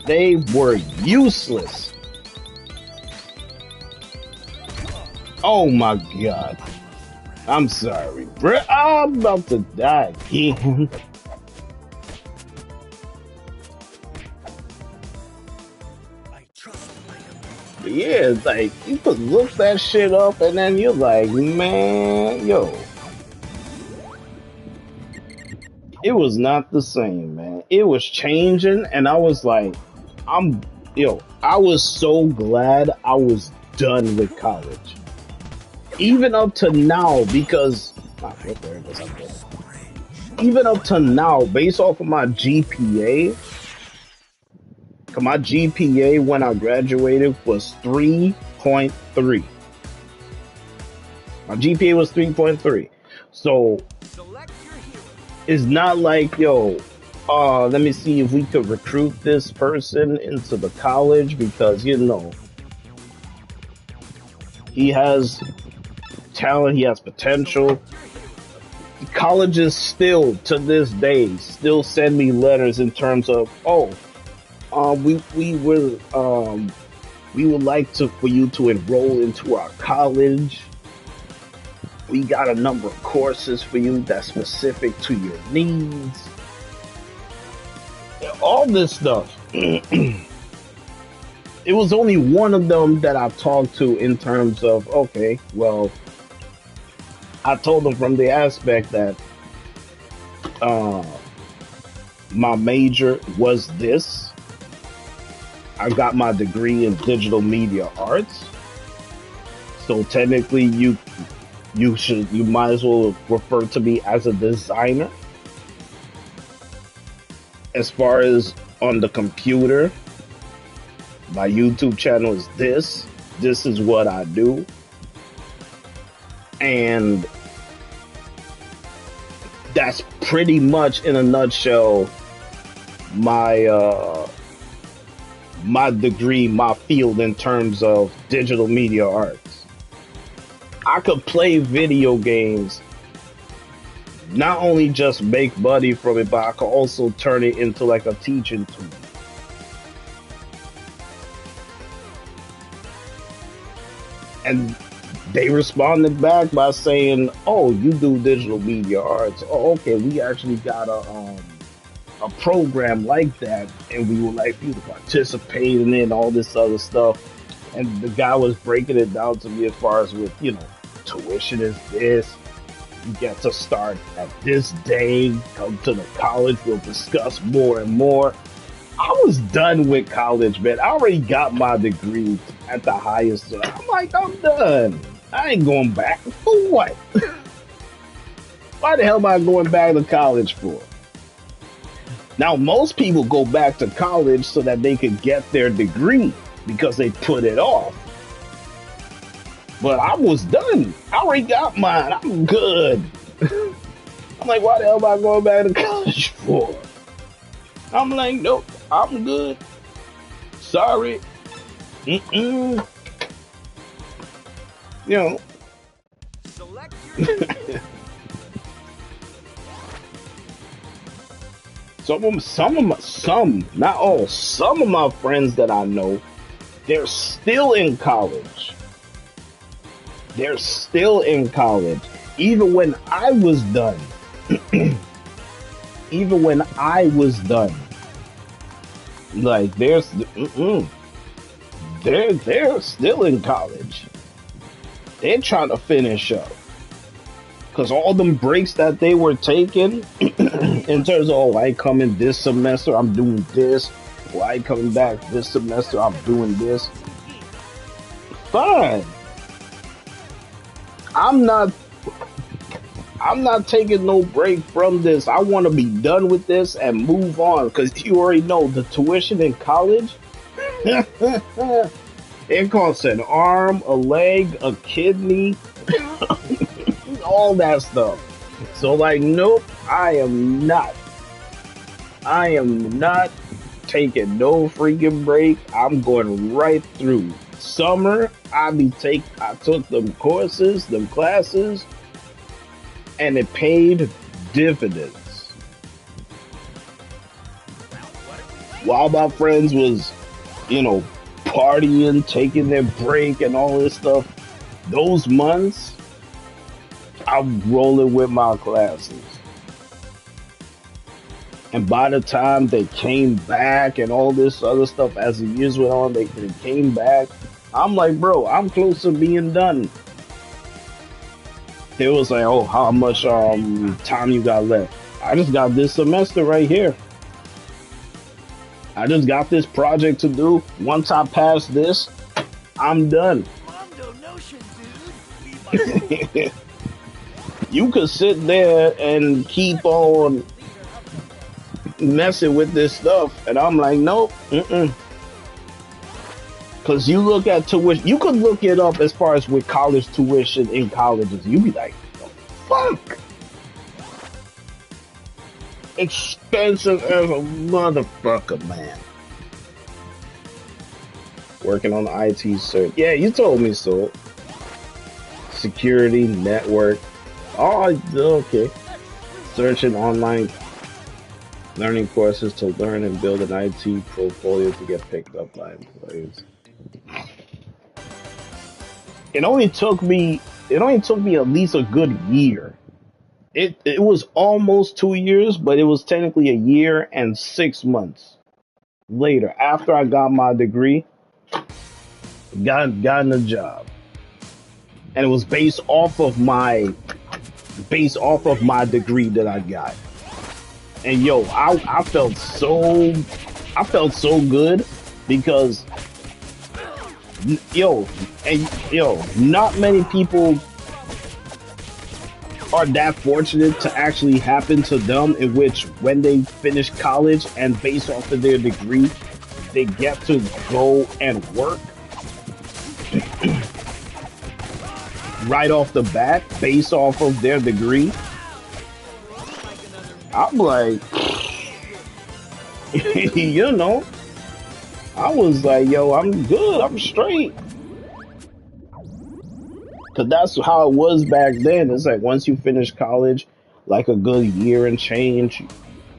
They were useless. Oh my god. I'm sorry, bro. I'm about to die again. Yeah, it's like, you could look that shit up and then you're like, man, yo. It was not the same, man. It was changing and I was like, I was so glad I was done with college. Even up to now, because, even up to now, based off of my GPA, my GPA when I graduated was 3.3. My GPA was 3.3. So it's not like, yo, let me see if we could recruit this person into the college because, you know, he has talent, he has potential. Colleges still, to this day, still send me letters in terms of, we would like for you to enroll into our college. We got a number of courses for you that's specific to your needs. All this stuff. It was only one of them that I talked to in terms of, okay, well, I told them from the aspect that my major was this. I got my degree in digital media arts. So technically, you might as well refer to me as a designer. As far as on the computer, my YouTube channel is this. This is what I do. And that's pretty much in a nutshell my my degree, my field in terms of digital media arts. I could play video games, not only just make money from it, but I could also turn it into like a teaching tool. And they responded back by saying, "Oh, you do digital media arts? Oh, okay. We actually got a program like that, and we would like you to participate in it and all this other stuff." And the guy was breaking it down to me as far as with, you know, tuition is this. You get to start at this day. Come to the college. We'll discuss more and more. I was done with college, man. I already got my degree at the highest. I'm like, I'm done. I ain't going back. For what? Why the hell am I going back to college for? Now, most people go back to college so that they could get their degree because they put it off. But I was done. I already got mine. I'm good. I'm like, why the hell am I going back to college for? I'm like, nope, I'm good. Sorry. You know. Select your not all, some of my friends that I know, they're still in college. They're still in college. Even when I was done. Even when I was done. Like, they're still in college. They're trying to finish up. Because all them breaks that they were taking, in terms of, oh, I come in this semester, I'm doing this. Well, I coming back this semester, I'm doing this. Fine. I'm not taking no break from this. I want to be done with this and move on. Because you already know the tuition in college. It costs an arm, a leg, a kidney, all that stuff. So like, nope, I am not taking no freaking break. I'm going right through. Summer, I took them courses, them classes, and it paid dividends. While my friends was, you know, partying, taking their break and all this stuff, those months, I'm rolling with my classes. And by the time they came back and all this other stuff, as the years went on, they came back. I'm like, bro, I'm close to being done. They was like, oh, how much time you got left? I just got this semester right here. I just got this project to do. Once I pass this, I'm done. You could sit there and keep on messing with this stuff, and I'm like, nope, Because you look at tuition, you could look it up as far as with college tuition in colleges. You be like, fuck, expensive as a motherfucker, man. Working on the IT cert. Yeah, you told me so. Security, network. Oh, okay. Searching online learning courses to learn and build an IT portfolio to get picked up by employers. It only took me at least a good year. It was almost 2 years, but it was technically a year and 6 months later after I got my degree, gotten a job. And it was based off of my degree that I got. And yo, I felt so good because Yo, and yo, not many people are that fortunate to actually happen to them, in which when they finish college and based off of their degree, they get to go and work right off the bat based off of their degree. I'm like, you know, I was like, yo, I'm good, I'm straight. Cause that's how it was back then. It's like once you finish college, like a good year and change,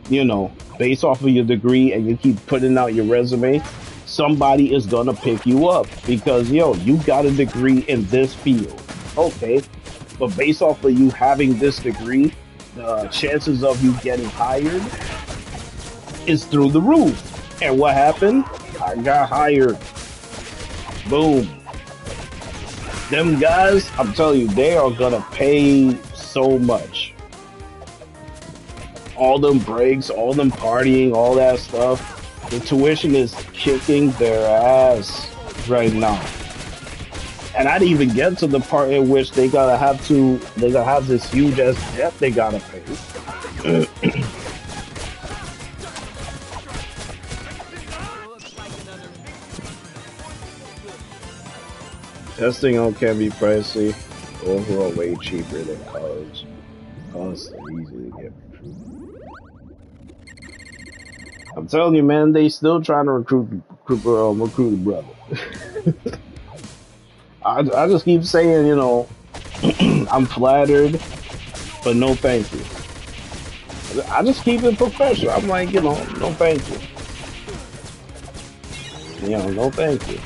you know, based off of your degree, and you keep putting out your resume, somebody is gonna pick you up because, yo, you got a degree in this field. Okay, but based off of you having this degree, the chances of you getting hired is through the roof. And what happened? I got hired. Boom. Them guys, I'm telling you, they are gonna pay so much. All them breaks, all them partying, all that stuff. The tuition is kicking their ass right now. And I didn't even get to the part in which they gotta have this huge ass debt they gotta pay. Testing on can be pricey, overall way cheaper than college. Costs are easy to get. I'm telling you, man, they still trying to recruit a brother. I just keep saying, you know, I'm flattered, but no thank you. I just keep it professional. I'm like, you know, no thank you. You know, no thank you.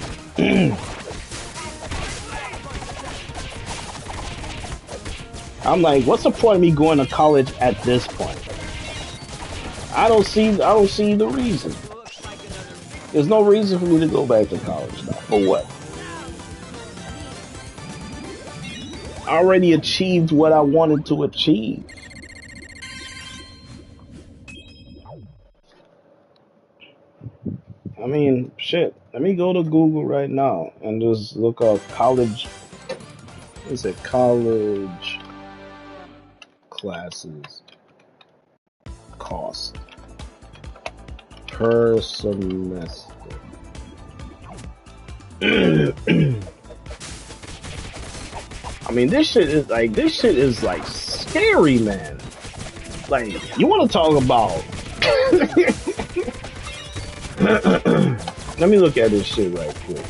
I'm like, what's the point of me going to college at this point? I don't see the reason. There's no reason for me to go back to college now. For what? I already achieved what I wanted to achieve. I mean, shit. Let me go to Google right now and just look up college. What's it? College classes cost per semester. I mean, this shit is like scary, man. Like, you want to talk about? Let me look at this shit right quick.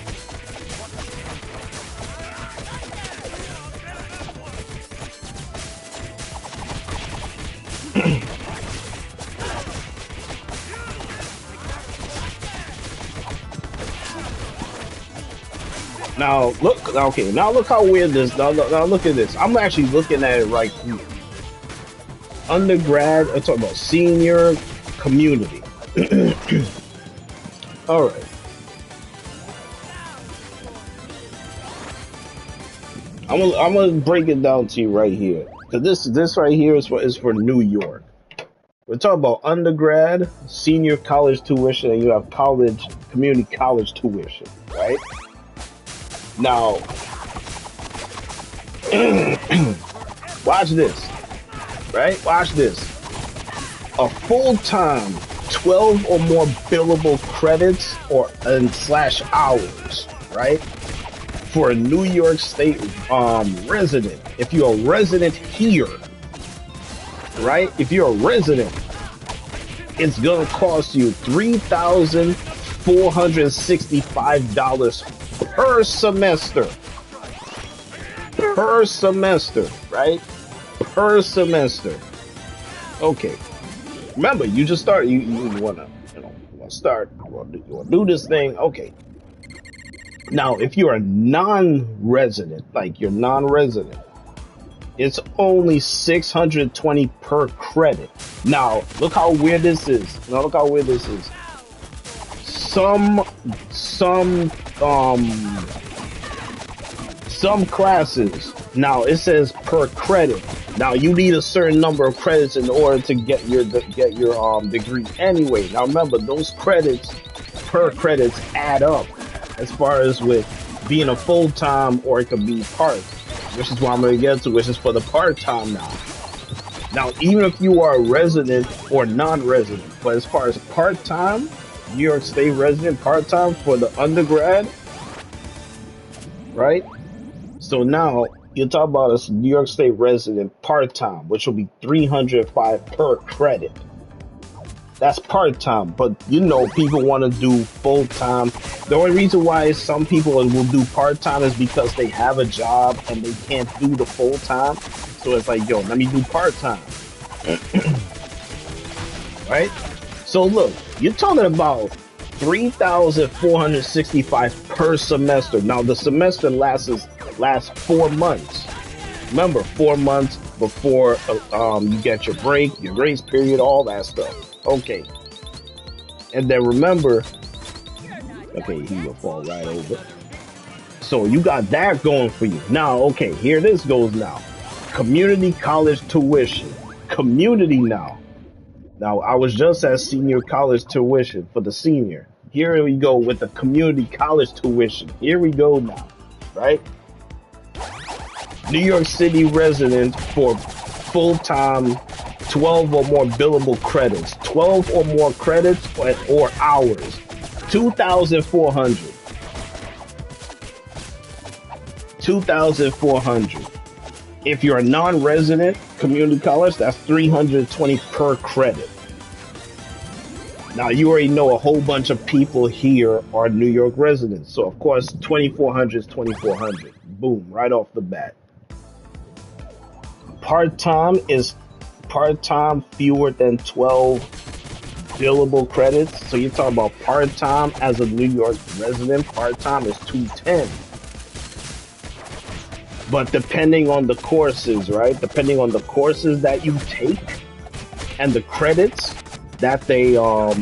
Now look, okay. Now look how weird this. Now look at this. I'm actually looking at it right here. Undergrad. I'm talking about senior community. All right. I'm gonna break it down to you right here. Cause this right here is for New York. We're talking about undergrad, senior college tuition, and you have college, community college tuition, right? Now, watch this, right? Watch this. A full-time 12 or more billable credits / hours, right? For a New York State resident. If you're a resident here, right? If you're a resident, it's gonna cost you $3,465 per semester. Per semester, right? Per semester. Okay. Remember, you just start. You wanna start. You wanna do this thing. Okay. Now, if you're a non-resident, like you're non-resident, it's only $620 per credit. Now, look how weird this is. Now, look how weird this is. Some classes, now it says per credit. Now you need a certain number of credits in order to get your degree anyway. Now remember, those credits per credits add up as far as with being a full-time, or it could be part, which is what I'm going to get to, which is for the part-time now. Now, even if you are a resident or non-resident, but as far as part-time, New York State resident part-time for the undergrad, right? So now you're talking about a New York State resident part-time, which will be $305 per credit. That's part-time, but you know people want to do full-time. The only reason why some people will do part-time is because they have a job and they can't do the full-time. So it's like, yo, let me do part-time. Right? So look, you're talking about $3,465 per semester. Now the semester lasts 4 months. Remember, 4 months before you get your break, your grace period, all that stuff. Okay. And then remember, okay, he will fall right over. So you got that going for you. Now, okay, here this goes now. Community college tuition. Community now. Now, I was just at senior college tuition for the senior. Here we go with the community college tuition. Here we go now, right? New York City resident for full-time 12 or more billable credits. 12 or more credits or hours. 2,400. 2,400. If you're a non-resident community college, that's 320 per credit. Now, you already know a whole bunch of people here are New York residents. So, of course, 2,400 is 2,400. Boom, right off the bat. Part-time is part-time fewer than 12 billable credits. So, you're talking about part-time as a New York resident. Part-time is 210. But depending on the courses, right? Depending on the courses that you take and the credits that they will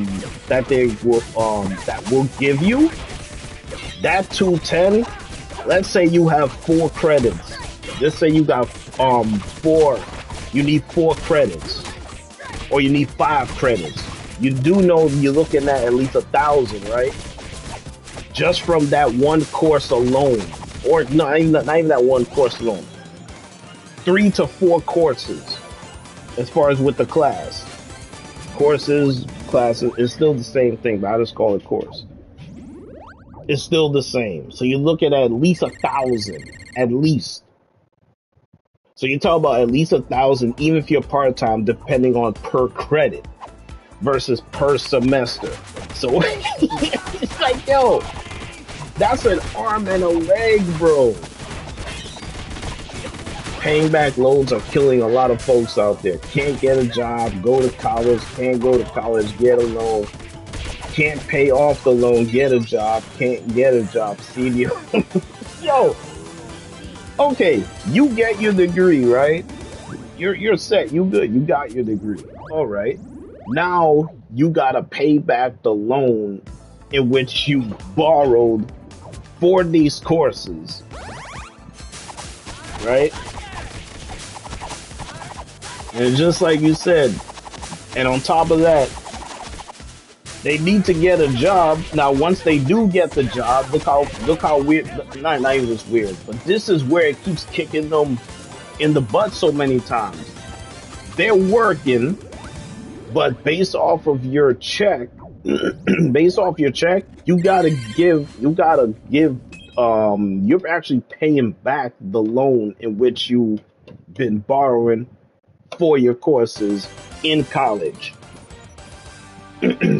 give you, that 210. Let's say you have 4 credits. Let's say you got 4. You need 4 credits, or you need 5 credits. You do know you're looking at least 1,000, right? Just from that one course alone. Or not even that one course alone. 3 to 4 courses, as far as with the class. Courses, classes, it's still the same thing, but I just call it course. It's still the same. So you're looking at least 1,000, at least. So you're talking about at least 1,000, even if you're part-time, depending on per credit versus per semester. So it's like, yo, that's an arm and a leg, bro. Paying back loans are killing a lot of folks out there. Can't get a job, go to college, can't go to college, get a loan. Can't pay off the loan, get a job, can't get a job, senior. Yo, okay, you get your degree, right? You're set, you good, you got your degree. All right. Now you gotta pay back the loan in which you borrowed for these courses, right? And just like you said, and on top of that, they need to get a job. Now, once they do get the job, look how weird, not even just weird, but this is where it keeps kicking them in the butt so many times. They're working, but based off of your check, you're actually paying back the loan in which you've been borrowing for your courses in college.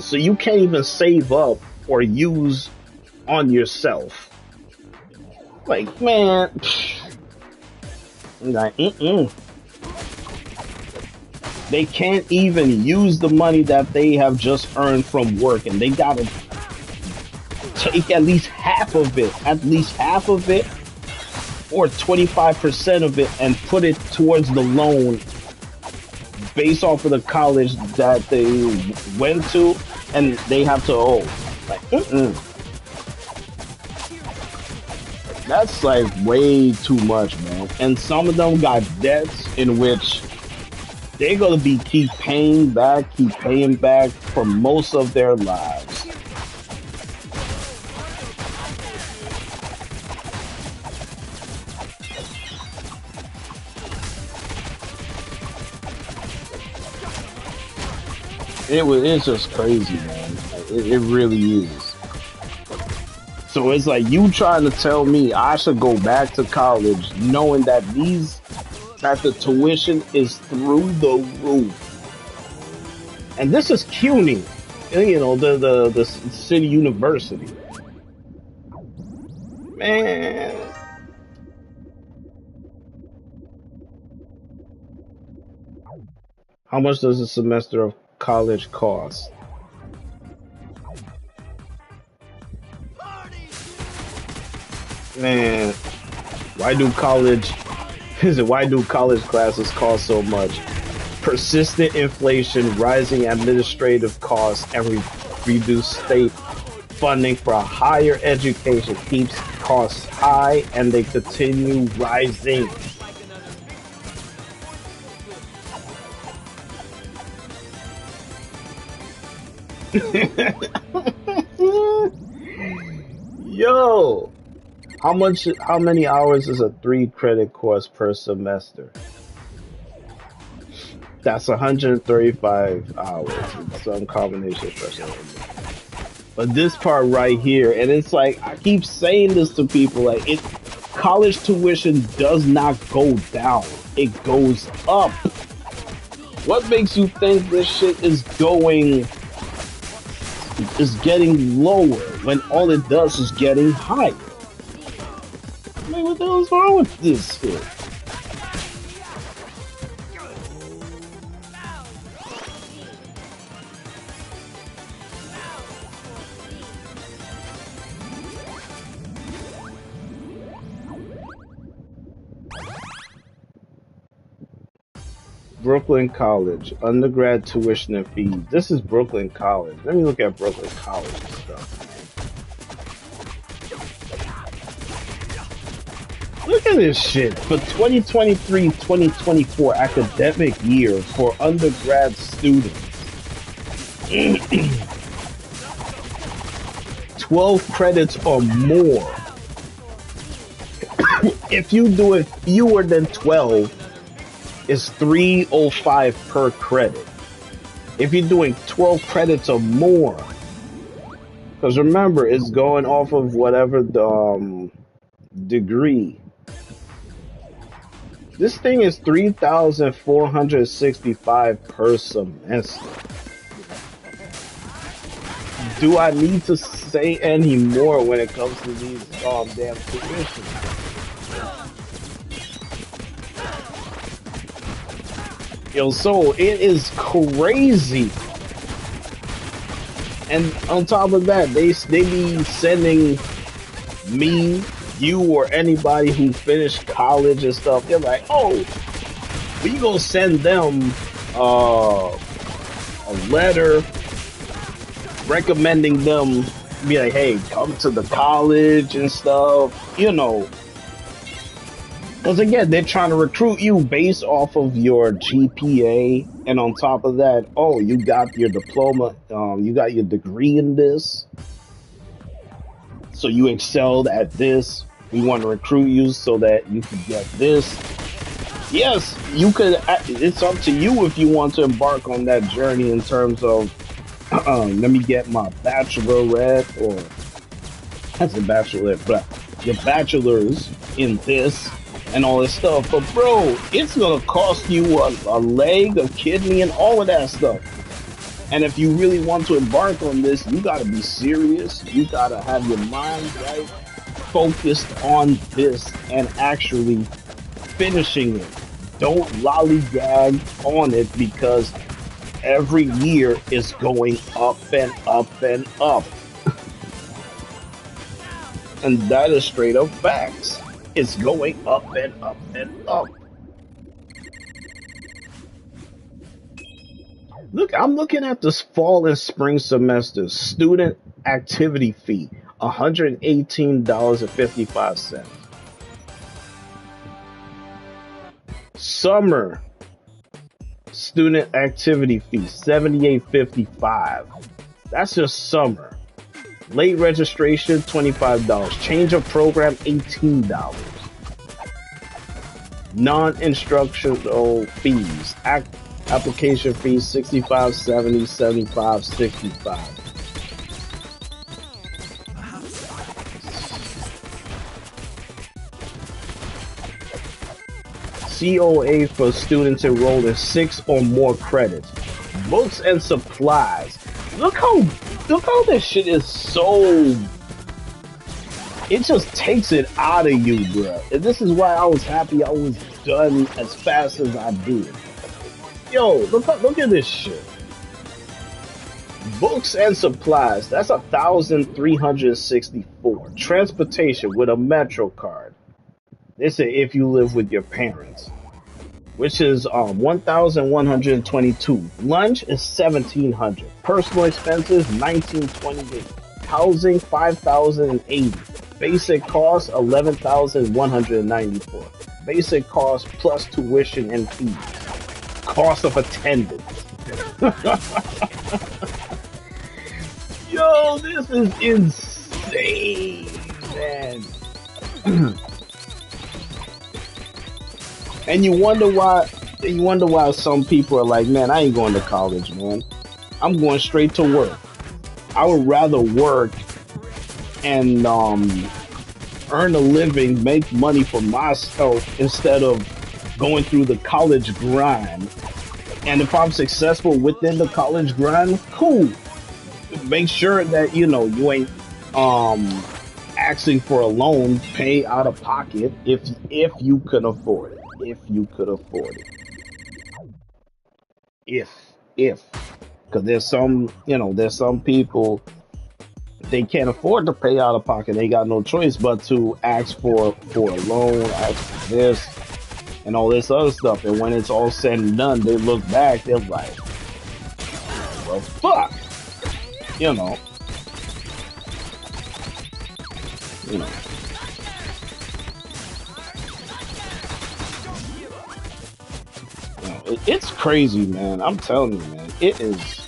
So you can't even save up or use on yourself. Like, man, like, they can't even use the money that they have just earned from work, and they gotta take at least half of it, or 25% of it, and put it towards the loan based off of the college that they went to, and they have to owe. Like, that's like way too much, man. And some of them got debts in which they're gonna be keep paying back for most of their lives. It's just crazy, man. Like, it really is. So it's like you trying to tell me I should go back to college knowing that the tuition is through the roof. And this is CUNY, you know, the city university. Man. How much does a semester of college cost? Man, why do college classes cost so much? Persistent inflation, rising administrative costs, and reduced state funding for higher education keeps costs high, and they continue rising. Yo, how many hours is a 3-credit course per semester? That's 135 hours in some combination of special. But this part right here, and it's like, I keep saying this to people, like, college tuition does not go down, it goes up. What makes you think this shit is getting lower when all it does is getting higher? I mean, what the hell is wrong with this shit? Brooklyn College, undergrad tuition and fees. This is Brooklyn College. Let me look at Brooklyn College stuff. Look at this shit. For 2023-2024 academic year for undergrad students. 12 credits or more. If you do it fewer than 12, it's $305 per credit. If you're doing 12 credits or more, because remember, it's going off of whatever the degree. This thing is $3,465 per semester. Do I need to say any more when it comes to these damn tuitions? Yo, so it is crazy. And on top of that, they be sending me, you, or anybody who finished college and stuff. They're like, oh, we gonna send them a letter recommending them, be like, hey, come to the college and stuff, you know. Because again, they're trying to recruit you based off of your GPA, and on top of that, oh, you got your diploma, you got your degree in this, so you excelled at this. We want to recruit you so that you can get this. Yes, you could. It's up to you if you want to embark on that journey in terms of, let me get my bachelorette, or that's a bachelorette, but your bachelor's in this. And all this stuff, but bro, it's gonna cost you a leg, a kidney, and all of that stuff. And if you really want to embark on this, you gotta be serious. You gotta have your mind right, focused on this, and actually finishing it. Don't lollygag on it, because every year is going up and up and up. And that is straight up facts. It's going up and up and up. Look, I'm looking at this fall and spring semester. Student activity fee, $118.55. Summer student activity fee, $78.55. That's just summer. Late registration, $25. Change of program, $18. Non-instructional fees. Application fee 65, 70, 75, 65. COA for students enrolled in 6 or more credits. Books and supplies. Look how this shit is so. It just takes it out of you, bro. And this is why I was happy I was done as fast as I did. Yo, look at this shit. Books and supplies. That's 1,364. Transportation with a Metro card. They say if you live with your parents, which is 1,122. Lunch is 1,700. Personal expenses 1,928. Housing 5,080. Basic cost 11,194. Basic cost plus tuition and fees. Cost of attendance. Yo, this is insane, man. And you wonder why some people are like, man, I ain't going to college, man. I'm going straight to work. I would rather work and earn a living, make money for myself instead of going through the college grind. And if I'm successful within the college grind, cool. Make sure that you ain't asking for a loan, pay out of pocket if you could afford it. If you could afford it. Because there's some people, they can't afford to pay out of pocket. They got no choice but to ask for a loan, ask for this, and all this other stuff. And when it's all said and done, they look back, they're like, well, fuck. You know. It's crazy, man. I'm telling you, man. It's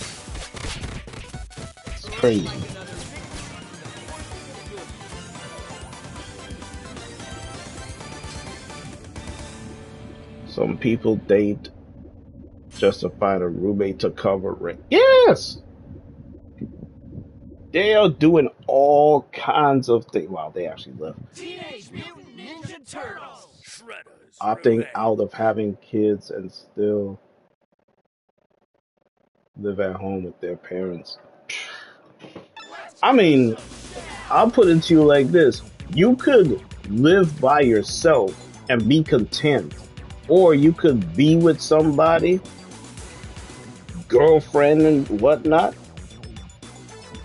crazy. Some people date just to find a roommate to cover rent. Yes! They are doing all kinds of things. Wow, they actually left. Teenage Mutant Ninja Turtles. Shredder'S. Opting out of having kids and still live at home with their parents. I mean, I'll put it to you like this. You could live by yourself and be content. Or you could be with somebody, girlfriend and whatnot,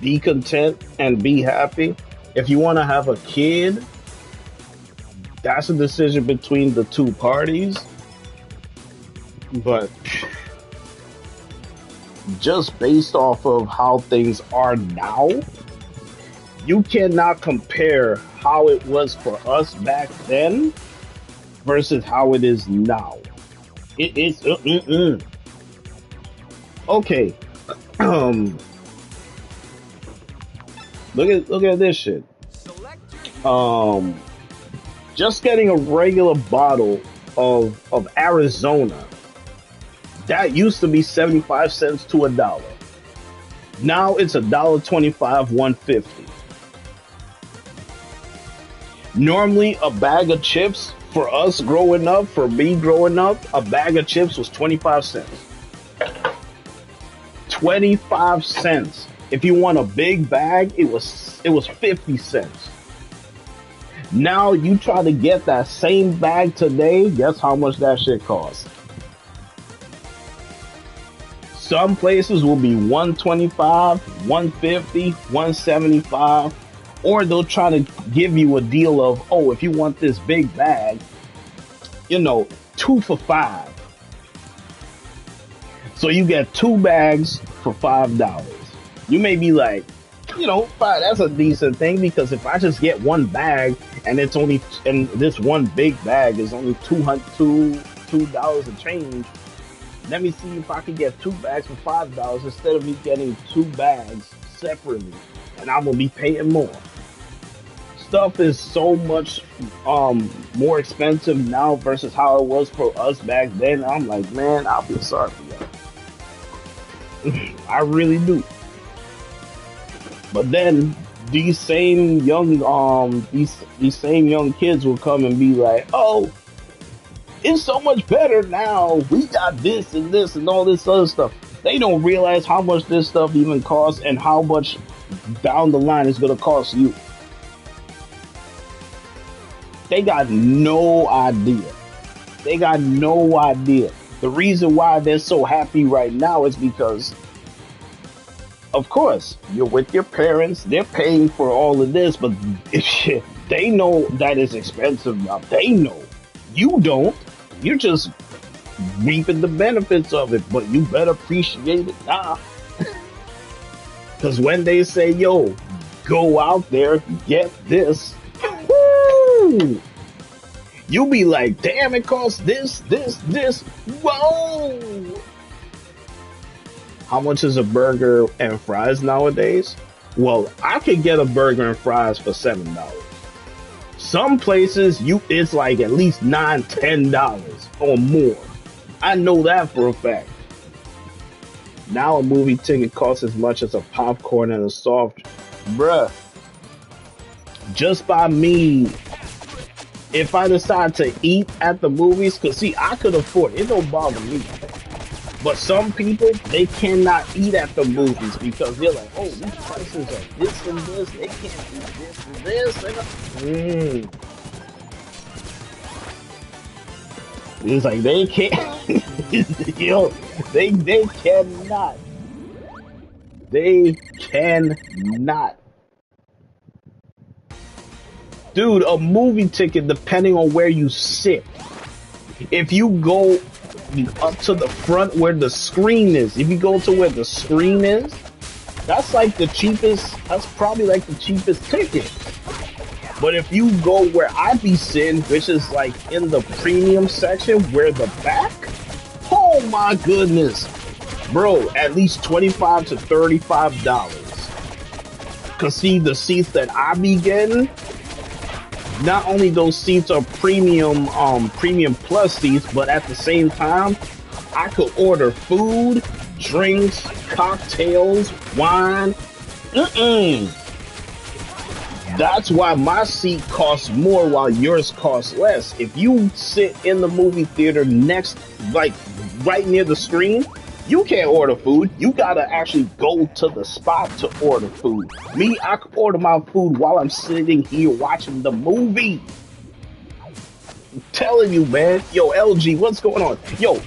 be content and be happy. If you want to have a kid, that's a decision between the two parties. But just based off of how things are now, you cannot compare how it was for us back then versus how it is now. It's okay. Look at this shit. Just getting a regular bottle of Arizona, that used to be 75 cents to $1. Now it's $1.25, $1.50. Normally a bag of chips for us growing up, for me growing up, a bag of chips was 25 cents. 25 cents. If you want a big bag, it was 50 cents. Now you try to get that same bag today, guess how much that shit costs? Some places will be $125, $150, $175, or they'll try to give you a deal of, oh, if you want this big bag, 2 for $5. So you get 2 bags for $5. You may be like, $5, that's a decent thing, because if I just get one bag and this one big bag is only $2 and change, let me see if I can get 2 bags for $5 instead of me getting 2 bags separately, and I'm gonna be paying more. Stuff is so much more expensive now versus how it was for us back then. I'm like, man, I'll feel sorry for y'all. I really do. But then these same young these same young kids will come and be like, oh, it's so much better now. We got this and all this other stuff. They don't realize how much this stuff even costs and how much down the line it's gonna cost you. They got no idea. They got no idea. The reason why they're so happy right now is because, of course, you're with your parents. They're paying for all of this, but they know that it's expensive now. They know. You don't. You're just reaping the benefits of it, but you better appreciate it now. Because when they say, yo, go out there, get this, woo! You'll be like, damn, it costs this. Whoa! How much is a burger and fries nowadays? Well, I could get a burger and fries for $7. Some places, it's like at least $9, $10 or more. I know that for a fact. Now a movie ticket costs as much as a popcorn and a soft. Bruh. Just by me, if I decide to eat at the movies, because see, I could afford it. It don't bother me. But some people, they cannot eat at the movies because they're like, oh, these prices are this and this. They can't do this and this. It's like they can't. Yo, they cannot. They cannot. Dude, a movie ticket, depending on where you sit. If you go up to the front where the screen is, if you go to where the screen is, that's like the cheapest, that's probably like the cheapest ticket. But if you go where I be sitting, which is like in the premium section, where the back, oh my goodness, bro, at least $25 to $35. Cause see, the seats that I be getting, not only those seats are premium plus seats, but at the same time, I could order food, drinks, cocktails, wine. That's why my seat costs more while yours costs less. If you sit in the movie theater next, like right near the screen, you can't order food. You gotta actually go to the spot to order food. Me, I can order my food while I'm sitting here watching the movie. I'm telling you, man. Yo, LG, what's going on? Yo,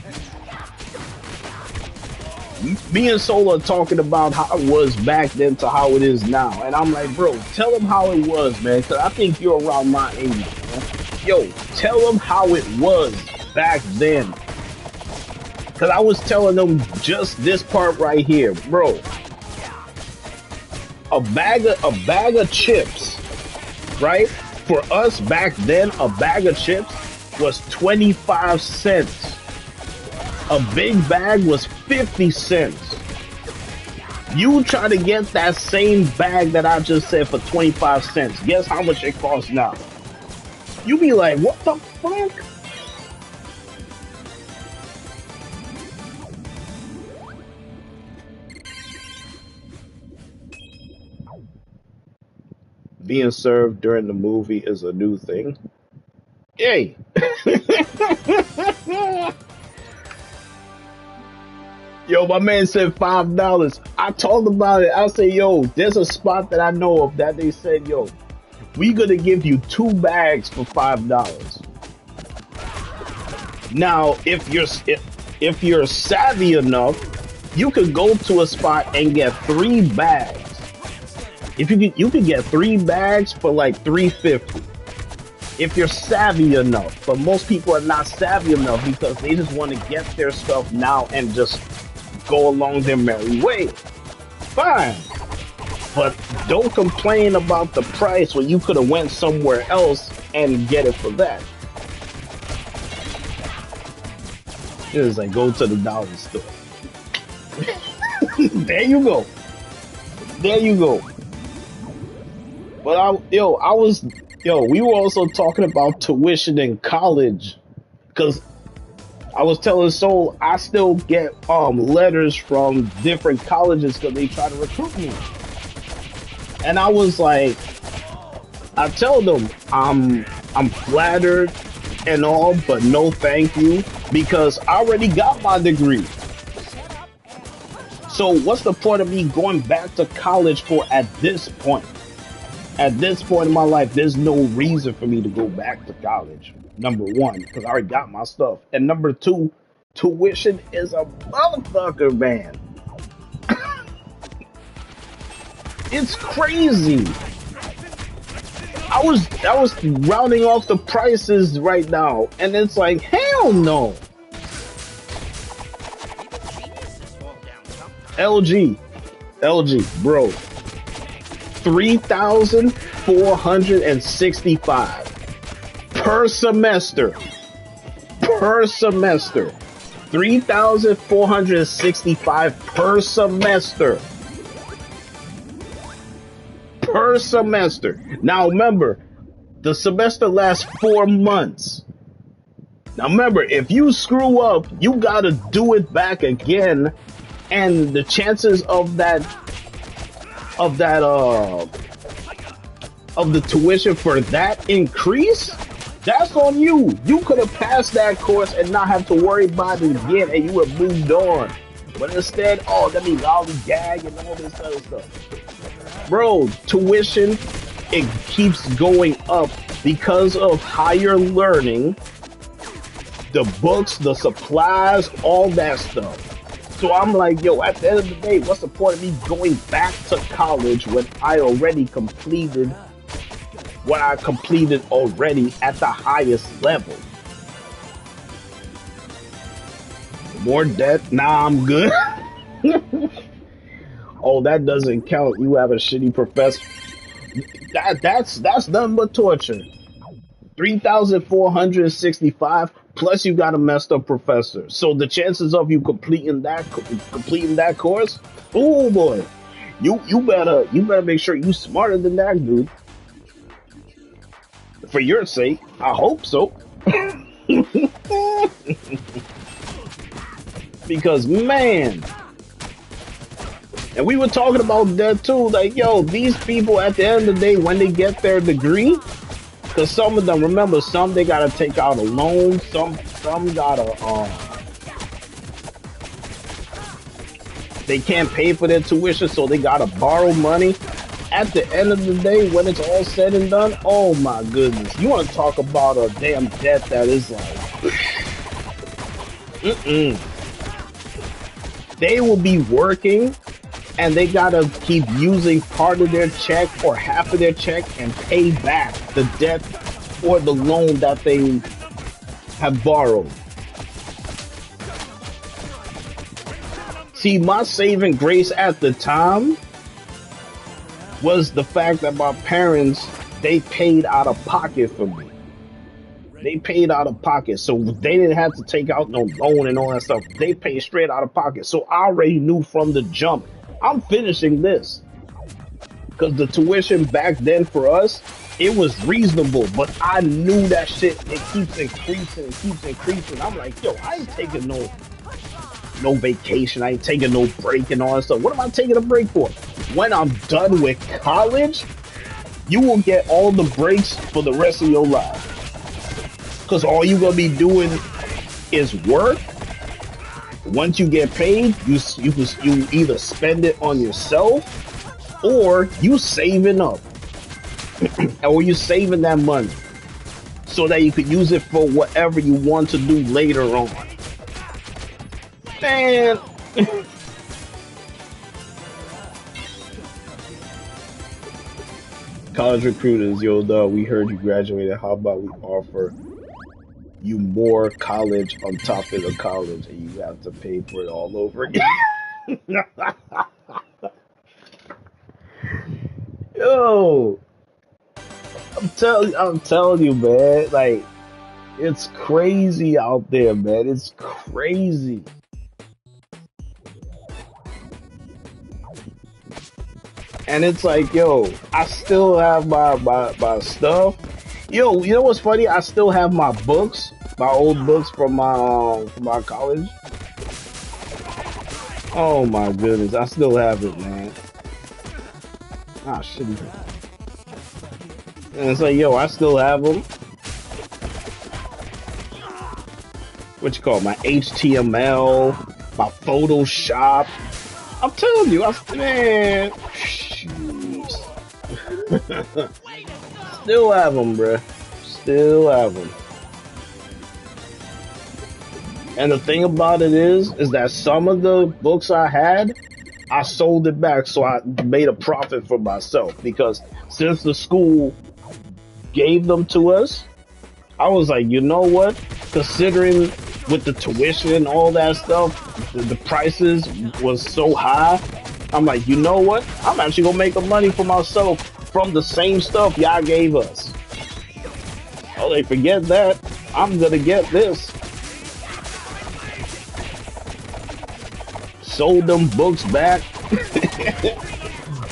me and Sola are talking about how it was back then to how it is now. And I'm like, bro, tell them how it was, man. Because I think you're around my age, man. Yo, tell them how it was back then. Because I was telling them just this part right here, bro. A bag of chips, right? For us back then, a bag of chips was 25 cents. A big bag was 50 cents. You try to get that same bag that I just said for 25 cents. Guess how much it costs now? You be like, what the fuck? Being served during the movie is a new thing. Yay! Yo, my man said $5. I told him about it. I said, yo, there's a spot that I know of that they said, yo, we gonna give you 2 bags for $5. Now, if you're savvy enough, you could go to a spot and get 3 bags. If you could get 3 bags for like $3.50. If you're savvy enough, but most people are not savvy enough because they just want to get their stuff now and just go along their merry way. Fine, but don't complain about the price when you could have went somewhere else and get it for that. It's like go to the dollar store. There you go. There you go. But we were also talking about tuition in college, because I was telling Soul I still get letters from different colleges because they try to recruit me. And I was like, I tell them I'm flattered and all, but no thank you, because I already got my degree. So what's the point of me going back to college for at this point? At this point in my life, there's no reason for me to go back to college. Number one, because I already got my stuff. And number two, tuition is a motherfucker, man. It's crazy. I was rounding off the prices right now, and it's like, hell no. LG, bro. 3,465 per semester. 3,465 per semester. Now remember, the semester lasts 4 months. Now remember, if you screw up, you gotta do it back again, and the chances of the tuition for that increase, that's on you. You could have passed that course and not have to worry about it again, and you would have moved on. But instead, let me lollygag and all this other stuff. Bro, tuition, it keeps going up because of higher learning, the books, the supplies, all that stuff. So I'm like, yo, at the end of the day, what's the point of me going back to college when I already completed what I completed already at the highest level? More debt? Nah, I'm good. Oh, that doesn't count. You have a shitty professor. That's nothing but torture. 3,465 plus you got a messed up professor. So the chances of you completing that course, oh boy, you better make sure you smarter than that dude. For your sake, I hope so. Because man. And we were talking about that too, like, yo, these people at the end of the day, when they get their degree, because some of them, remember, some they gotta take out a loan, some gotta, they can't pay for their tuition, so they gotta borrow money. At the end of the day, when it's all said and done, oh my goodness, you want to talk about a damn debt that is like, they will be working, and they gotta keep using part of their check or half of their check and pay back the debt or the loan that they have borrowed. See, my saving grace at the time was the fact that my parents, they paid out of pocket for me. They paid out of pocket, so they didn't have to take out no loan and all that stuff. They paid straight out of pocket. So I already knew from the jump, I'm finishing this. Because the tuition back then for us, it was reasonable, but I knew that shit, it keeps increasing. I'm like, yo, I ain't taking no vacation, I ain't taking no break and all that stuff. What am I taking a break for? When I'm done with college, you will get all the breaks for the rest of your life. Because all you're gonna be doing is work. Once you get paid, you either spend it on yourself or you saving up. Or you saving that money so that you could use it for whatever you want to do later on. Man. College recruiters, yo, dog, we heard you graduated. How about we offer you more college on top of the college and you have to pay for it all over again? Yo, I'm telling you, man, like, it's crazy out there, man. It's crazy. And it's like, yo, I still have my stuff. Yo, you know what's funny? I still have my books, My old books from my college. Oh my goodness, I still have it, man. Ah, shitty. And it's like, yo, I still have them. What you call it? My HTML, my Photoshop. I'm telling you, man. Still have them, bruh. Still have them. And the thing about it is that some of the books I had, I sold it back, so I made a profit for myself. Because since the school gave them to us, I was like, you know what? Considering with the tuition and all that stuff, the prices was so high. I'm like, you know what? I'm actually gonna make the money for myself from the same stuff y'all gave us. Oh, they forget that. I'm gonna get this. Sold them books back.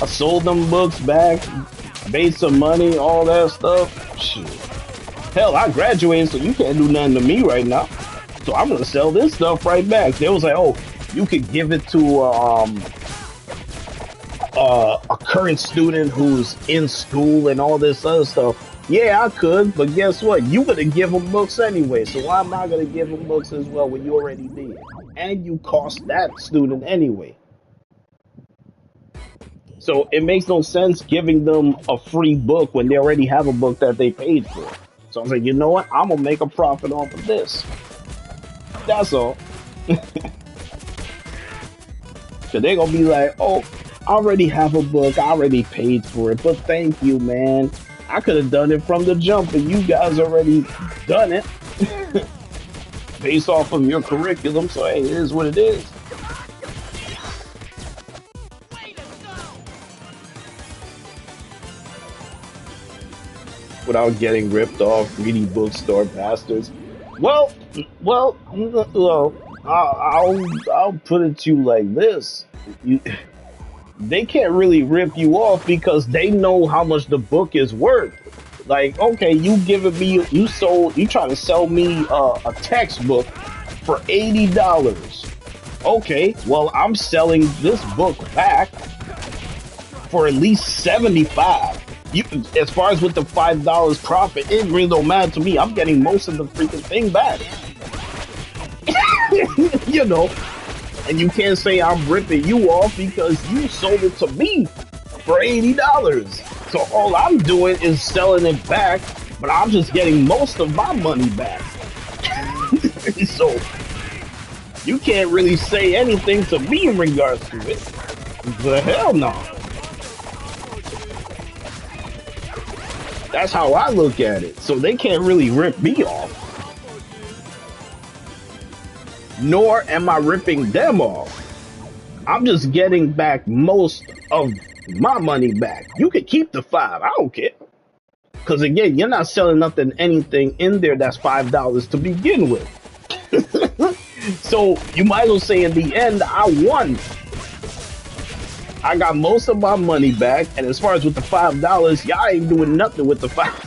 I sold them books back. Made some money, all that stuff. Shit. Hell, I graduated, so you can't do nothing to me right now. So I'm gonna sell this stuff right back. They was like, oh, you could give it to a current student who's in school and all this other stuff. Yeah, I could, but guess what? You gonna give them books anyway, so why am I gonna give them books as well when you already did? And you cost that student anyway. So it makes no sense giving them a free book when they already have a book that they paid for. So I was like, you know what? I'm gonna make a profit off of this. That's all. So they're gonna be like, oh, I already have a book, I already paid for it, but thank you, man. I could have done it from the jump, and you guys already done it. Based off of your curriculum, so hey, it is what it is. Without getting ripped off, greedy bookstore bastards. Well, I'll put it to you like this: they can't really rip you off because they know how much the book is worth. Like, okay, you trying to sell me a textbook for $80. Okay, well, I'm selling this book back for at least $75. As far as with the $5 profit, it really don't matter to me. I'm getting most of the freaking thing back. You know, and you can't say I'm ripping you off because you sold it to me for $80. So all I'm doing is selling it back, but I'm just getting most of my money back. So you can't really say anything to me in regards to it. The hell no. That's how I look at it. So they can't really rip me off. Nor am I ripping them off. I'm just getting back most of my money back. You can keep the $5. I don't care. Because again, you're not selling anything in there that's $5 to begin with. So you might as well say in the end, I won. I got most of my money back, and as far as with the $5, y'all ain't doing nothing with the $5.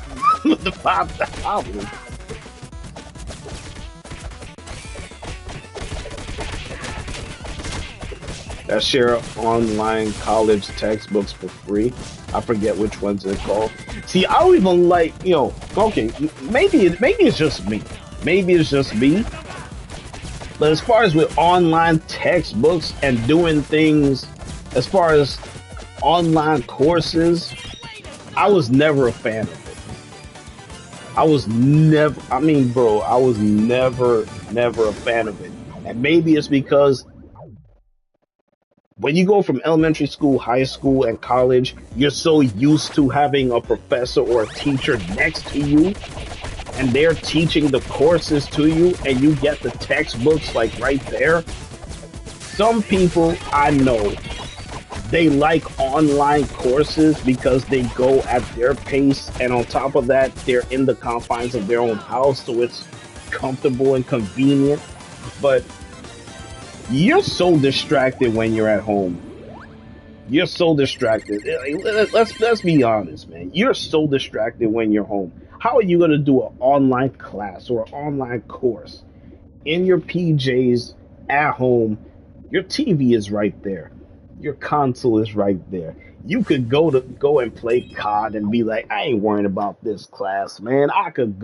That share online college textbooks for free. I forget which ones they're called. See, I don't even like, okay, maybe it's just me. Maybe it's just me. But as far as with online textbooks and doing things, as far as online courses, I was never a fan of it. I was never a fan of it. And maybe it's because when you go from elementary school, high school, and college, you're so used to having a professor or a teacher next to you, and they're teaching the courses to you, and you get the textbooks like right there. Some people I know, they like online courses because they go at their pace, and on top of that, they're in the confines of their own house, so it's comfortable and convenient. But you're so distracted when you're at home. You're so distracted. Let's be honest, man. You're so distracted when you're home. How are you gonna do an online class or an online course in your PJs at home? Your TV is right there. Your console is right there. You could go and play COD and be like, I ain't worrying about this class, man. I could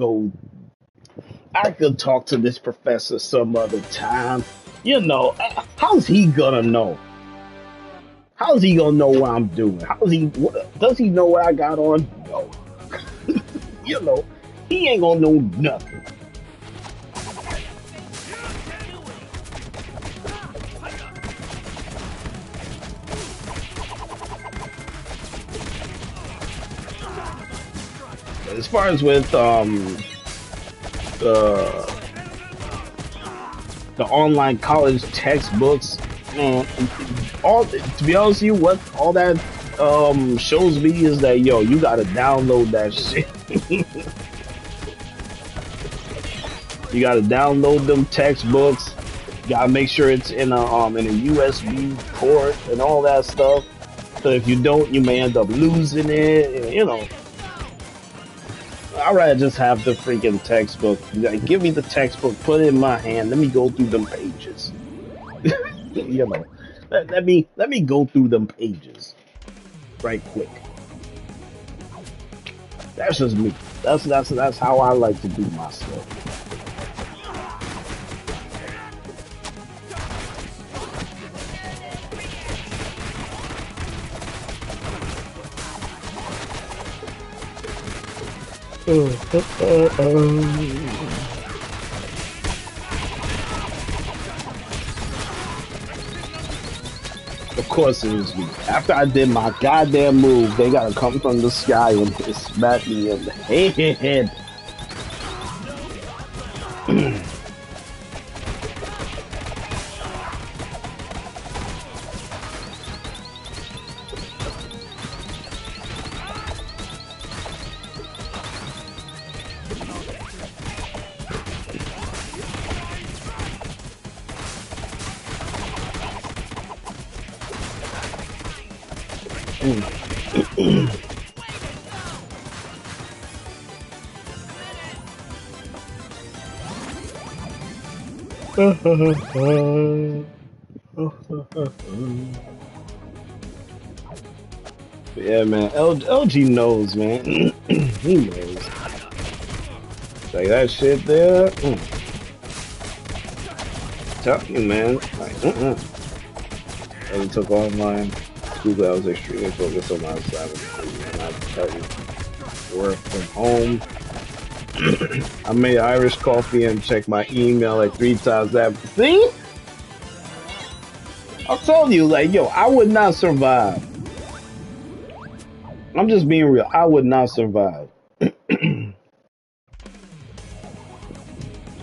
talk to this professor some other time. You know, how's he gonna know? How's he gonna know what I'm doing? Does he know what I got on? No. You know, he ain't gonna know nothing. As far as with the online college textbooks, man, all to be honest with you, what all that shows me is that yo, you gotta download that shit. You gotta download them textbooks. You gotta make sure it's in a USB port and all that stuff. So if you don't, you may end up losing it. And, you know, I'd rather just have the freaking textbook. Like, give me the textbook, put it in my hand. Let me go through them pages. You know, let me go through them pages right quick. That's just me. That's how I like to do my stuff. Of course it was me. After I did my goddamn move, they gotta come from the sky and smack me in the head. Yeah, man. LG knows, man. He knows. Like that shit there. Tell you, man. Like, I took online. School, I was extremely focused on my assignment. And I tell you, work from home. I made Irish coffee and checked my email like 3 times after. See? I'm telling you, like, yo, I would not survive. I'm just being real. I would not survive. I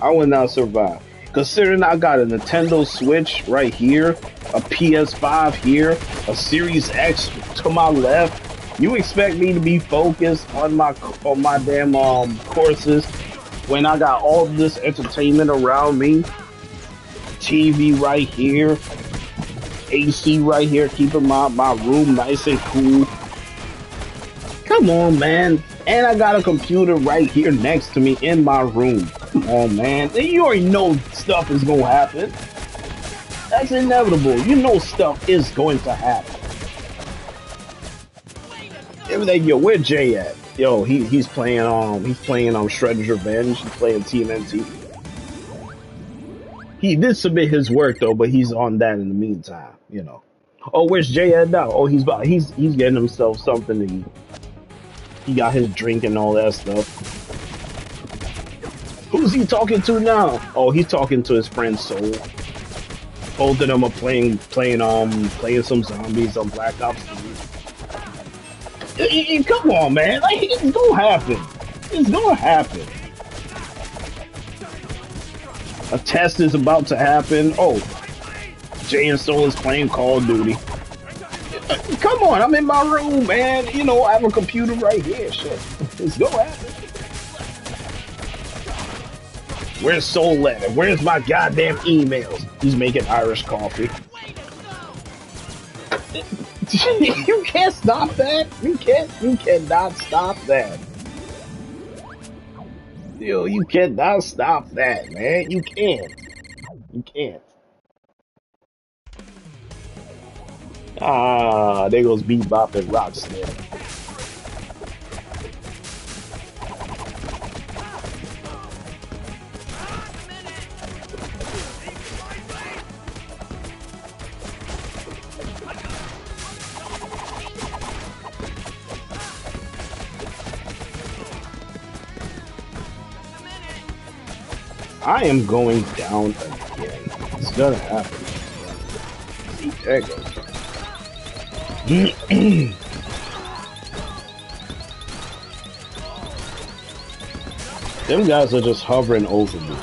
would not survive. Considering I got a Nintendo Switch right here, a PS5 here, a Series X to my left. You expect me to be focused on my damn courses when I got all this entertainment around me? TV right here, AC right here, keeping my room nice and cool. Come on, man. And I got a computer right here next to me in my room. Come on, man. You already know stuff is gonna happen. That's inevitable. You know stuff is going to happen. Yo, where Jay at? Yo, he's playing Shredder'S Revenge. He's playing Tmnt. He did submit his work though, but he's on that in the meantime, you know. Oh, where's Jay at now? Oh, he's getting himself something to eat. He got his drink and all that stuff. Who's he talking to now? Oh, he's talking to his friend Soul. Both of them are playing some zombies on Black Ops 3. Come on, man. Like, it's gonna happen. It's gonna happen. A test is about to happen. Oh, Jay and Soul is playing Call of Duty. Come on, I'm in my room, man. You know, I have a computer right here. Shit. It's gonna happen. Where's Soul at? Where's my goddamn emails? He's making Irish coffee. You can't stop that. You cannot stop that. Yo, you cannot stop that, man. You can't. You can't. Ah, there goes Bebop and Rocksteady. I am going down again. It's gonna happen. See, there it goes. Them guys are just hovering over me.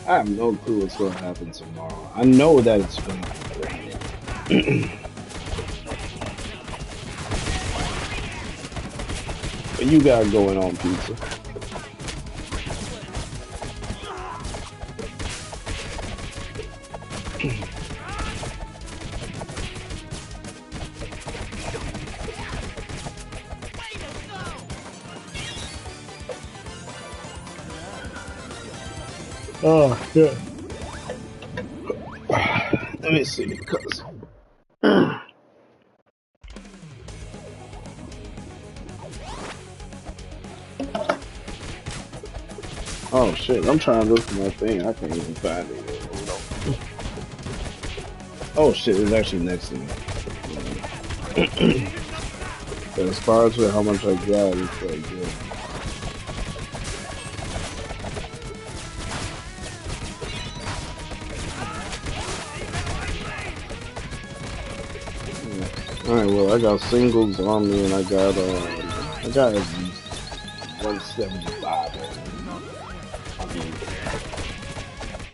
I have no clue what's going to happen tomorrow. I know that it's going to be raining. What you got going on, Pizza? Oh, yeah. Let me see, because... Oh shit, I'm trying to look for my thing. I can't even find it. Oh shit, it's actually next to me. But as far as how much I got, it's pretty good. Alright, well, I got singles on me and I got at least 175. I mean,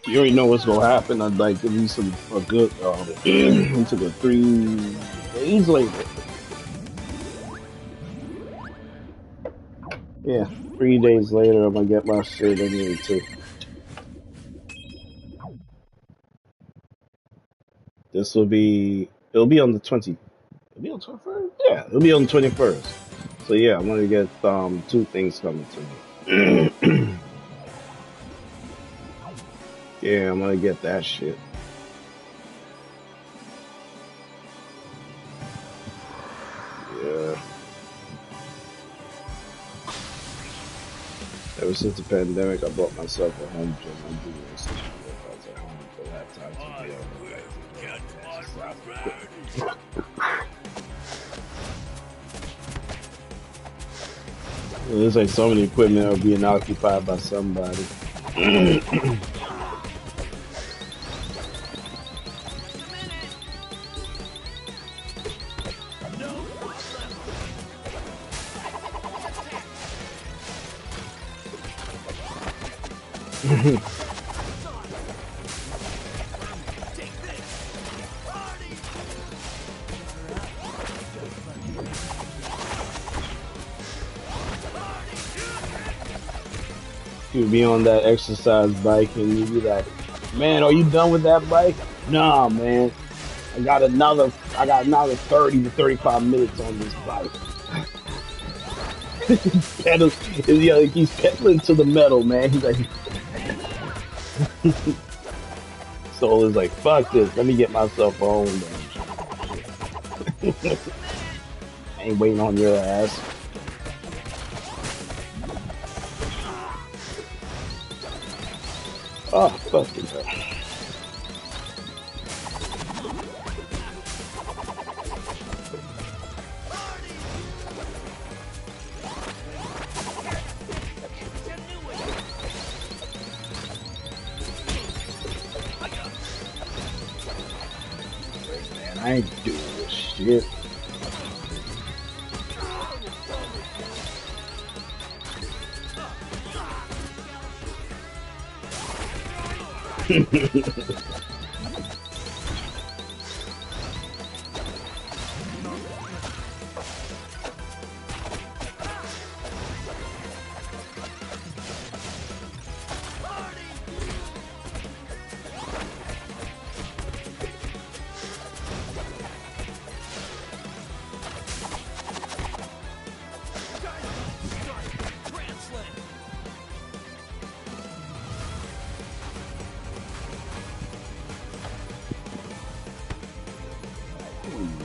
you already know what's gonna happen. I'd like at least a good, into the 3 days later. Yeah, 3 days later, I'm gonna get my shit anyway, too. This will be, it'll be on the 20th. It'll be on the 21st? Yeah, it'll be on the 21st. So yeah, I'm gonna get 2 things coming to me. Yeah, I'm gonna get that shit. Yeah. Ever since the pandemic, I bought myself a home gym. I'm doing this shit. I was at home, so I have time to be It looks like some of the equipment are being occupied by somebody. You be on that exercise bike and you be like, man, are you done with that bike? Nah, man. I got another 30 to 35 minutes on this bike. He's pedaling to the metal, man. He's like, Soul is like, fuck this. Let me get myself home, man. I ain't waiting on your ass. Oh, fucking hell. I ain't doing this shit.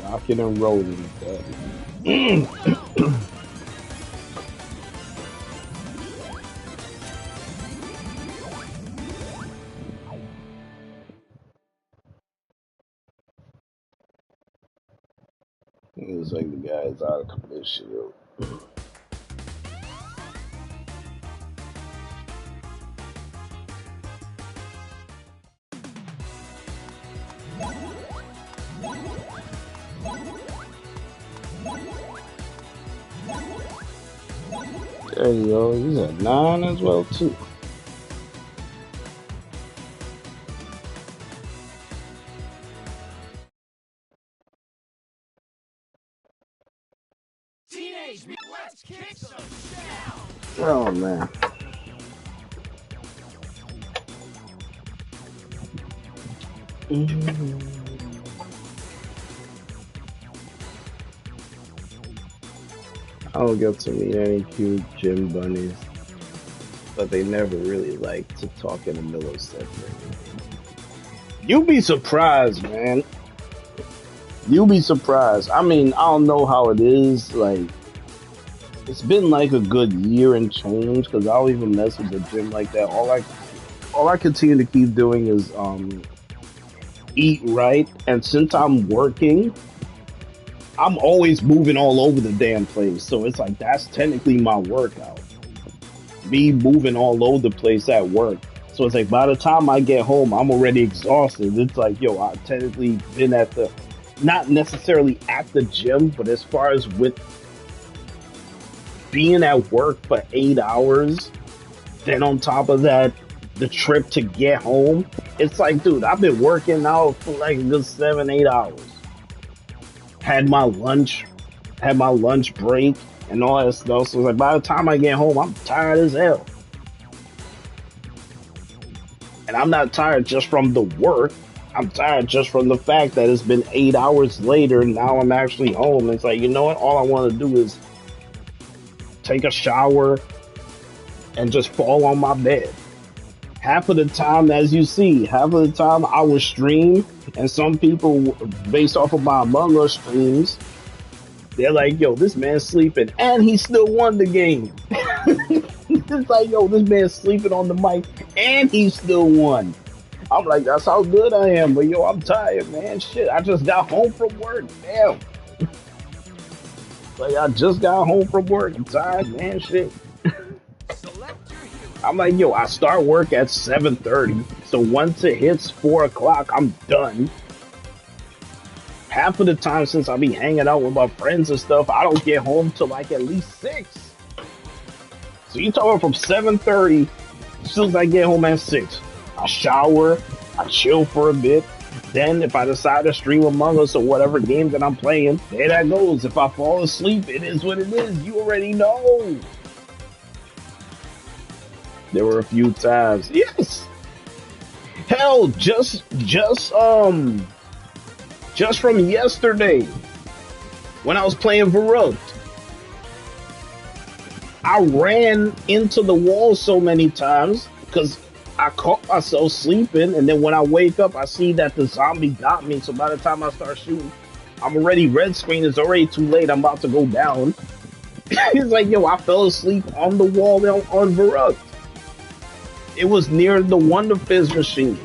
Rocking and rolling. It's like the guy's out of commission. There you go. He's at 9 as well too. Teenage, let's kick some down. Oh man. I don't get to meet any cute gym bunnies, but they never really like to talk in a millisecond. You'll be surprised, man. You'll be surprised. I mean, I don't know how it is. Like, it's been like a good year and change because I don't even mess with the gym like that. All I continue to keep doing is eat right, and since I'm working, I'm always moving all over the damn place. So it's like that's technically my workout. Me moving all over the place at work. So it's like by the time I get home, I'm already exhausted. It's like, yo, I've technically been at the, not necessarily at the gym, but as far as with being at work for 8 hours, then on top of that, the trip to get home, it's like, dude, I've been working out for like a good 7-8 hours. Had my lunch break and all that stuff. So it's like by the time I get home, I'm tired as hell. And I'm not tired just from the work. I'm tired just from the fact that it's been 8 hours later and now I'm actually home. It's like, you know what? All I want to do is take a shower and just fall on my bed. Half of the time, as you see, half of the time I will stream, and some people, based off of my Among Us streams, they're like, yo, this man's sleeping, and he still won the game. It's like, yo, this man's sleeping on the mic, and he still won. I'm like, that's how good I am, but yo, I'm tired, man. Shit, I just got home from work. Damn. Like, I just got home from work. I'm tired, man. Shit. I'm like, yo, I start work at 7:30, so once it hits 4 o'clock, I'm done. Half of the time, since I be hanging out with my friends and stuff, I don't get home till like at least 6. So you talking from 7:30, as soon as I get home at 6, I shower, I chill for a bit. Then if I decide to stream Among Us or whatever game that I'm playing, there that goes. If I fall asleep, it is what it is. You already know. There were a few times. Yes. Hell, just from yesterday, when I was playing Varrocked, I ran into the wall so many times because I caught myself sleeping, and then when I wake up, I see that the zombie got me. So by the time I start shooting, I'm already red screen. It's already too late. I'm about to go down. It's like, yo, I fell asleep on the wall on Varrocked. It was near the Wonder Fizz machine.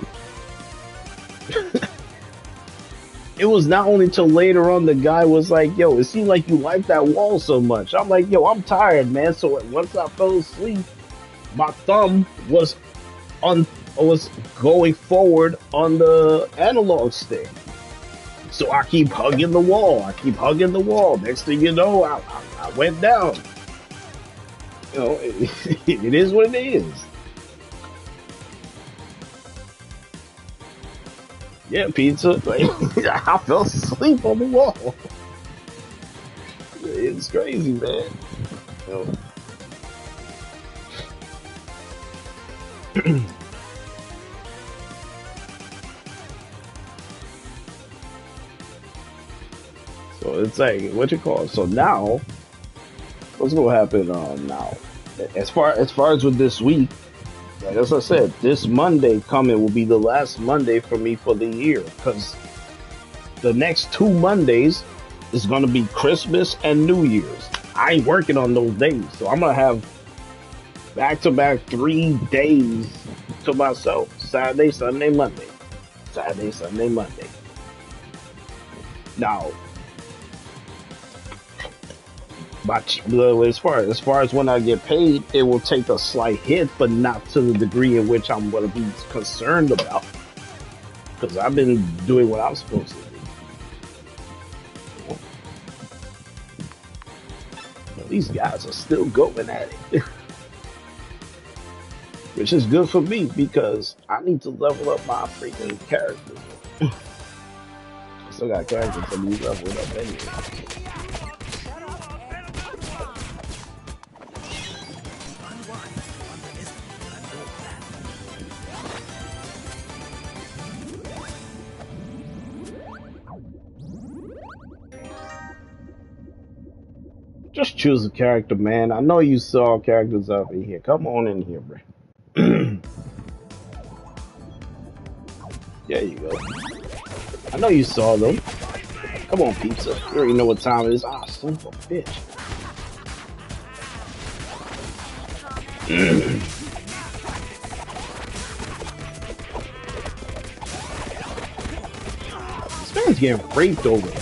It was not only till later on the guy was like, yo, it seemed like you liked that wall so much. I'm like, yo, I'm tired, man. So once I fell asleep, my thumb was going forward on the analog stick. So I keep hugging the wall. I keep hugging the wall. Next thing you know, I went down. You know, it is what it is. Yeah, pizza. Like, I fell asleep on the wall. It's crazy, man. You know. So it's like, what you call it? So now, what's gonna happen now? As far as with this week, like as I said, this Monday coming will be the last Monday for me for the year, because the next 2 Mondays is gonna be Christmas and New Year's. I ain't working on those days, so I'm gonna have back-to-back 3 days to myself. Saturday, Sunday, Monday. Saturday, Sunday, Monday. Now, but as far as when I get paid, it will take a slight hit, but not to the degree in which I'm going to be concerned about, because I've been doing what I'm supposed to do. Well, these guys are still going at it, which is good for me because I need to level up my freaking characters. I still got characters that need leveling up anyway. Just choose a character, man. I know you saw characters up in here. Come on in here, bro. There you go. I know you saw them. Come on, pizza. You already know what time it is. Ah, son of a bitch. This man's getting raped over there.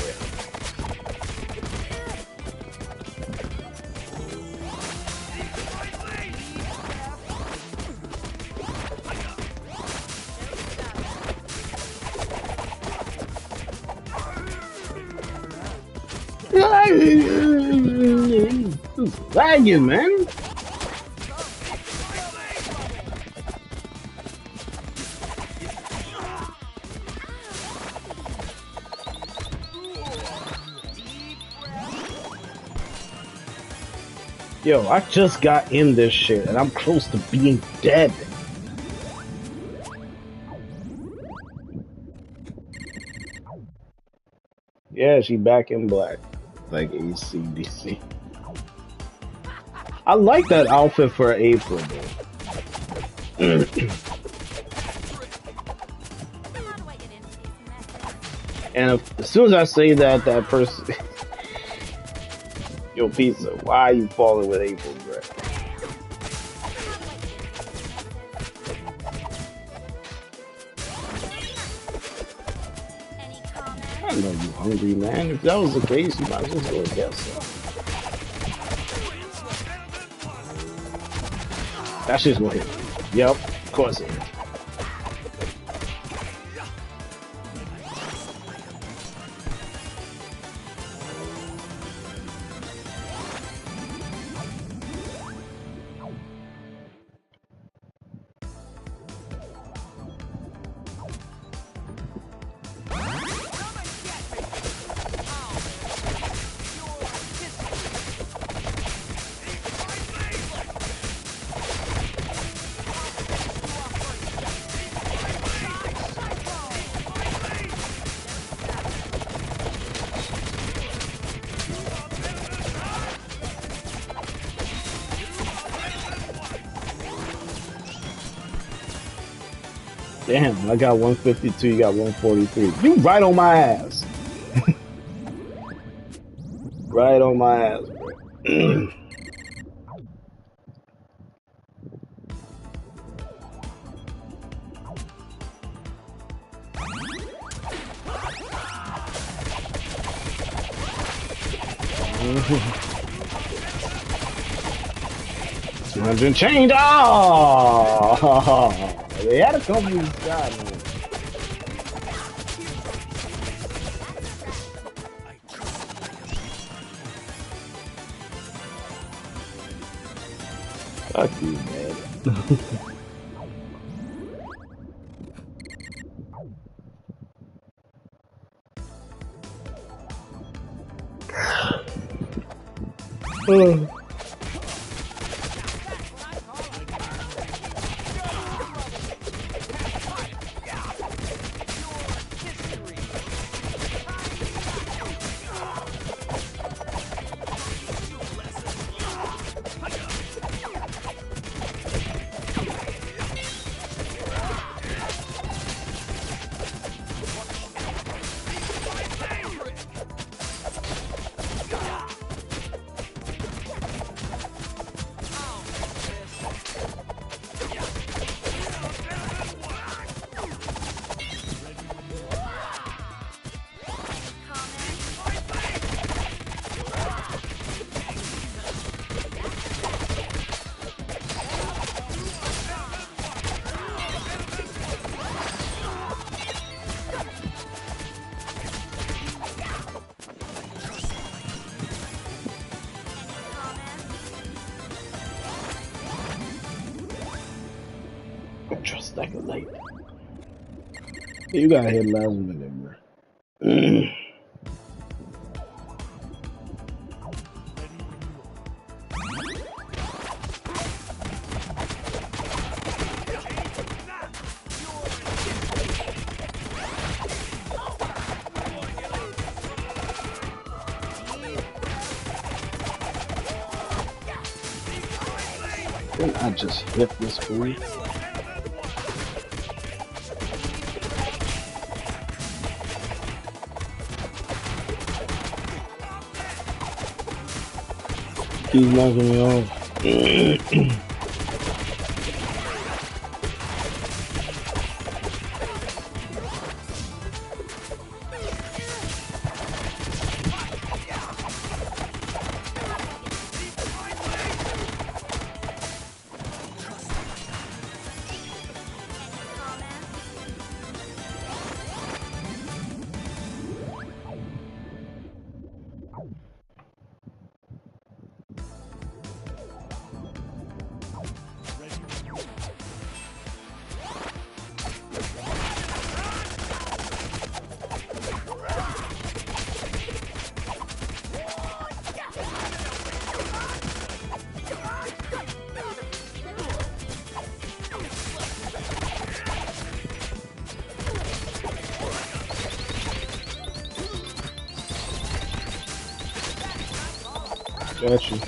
Lagging, man. Yo, I just got in this shit and I'm close to being dead. Yeah, she back in black. Like ACDC. I like that outfit for April, though. And as soon as I say that, that person... Yo, pizza, why are you falling with April, bro? I know you hungry, man. If that was the case, you might as well go and get some. That shit's gonna hit. Yep, of course it is. Damn, I got 152, you got 143. You right on my ass. Right on my ass, bro. $200 change. Oh, they had a couple of these guys, man. Fuck you, man. Just like a light. You got hit last minute, bro. Didn't I just hit this fool? He's knocking me off. Got you.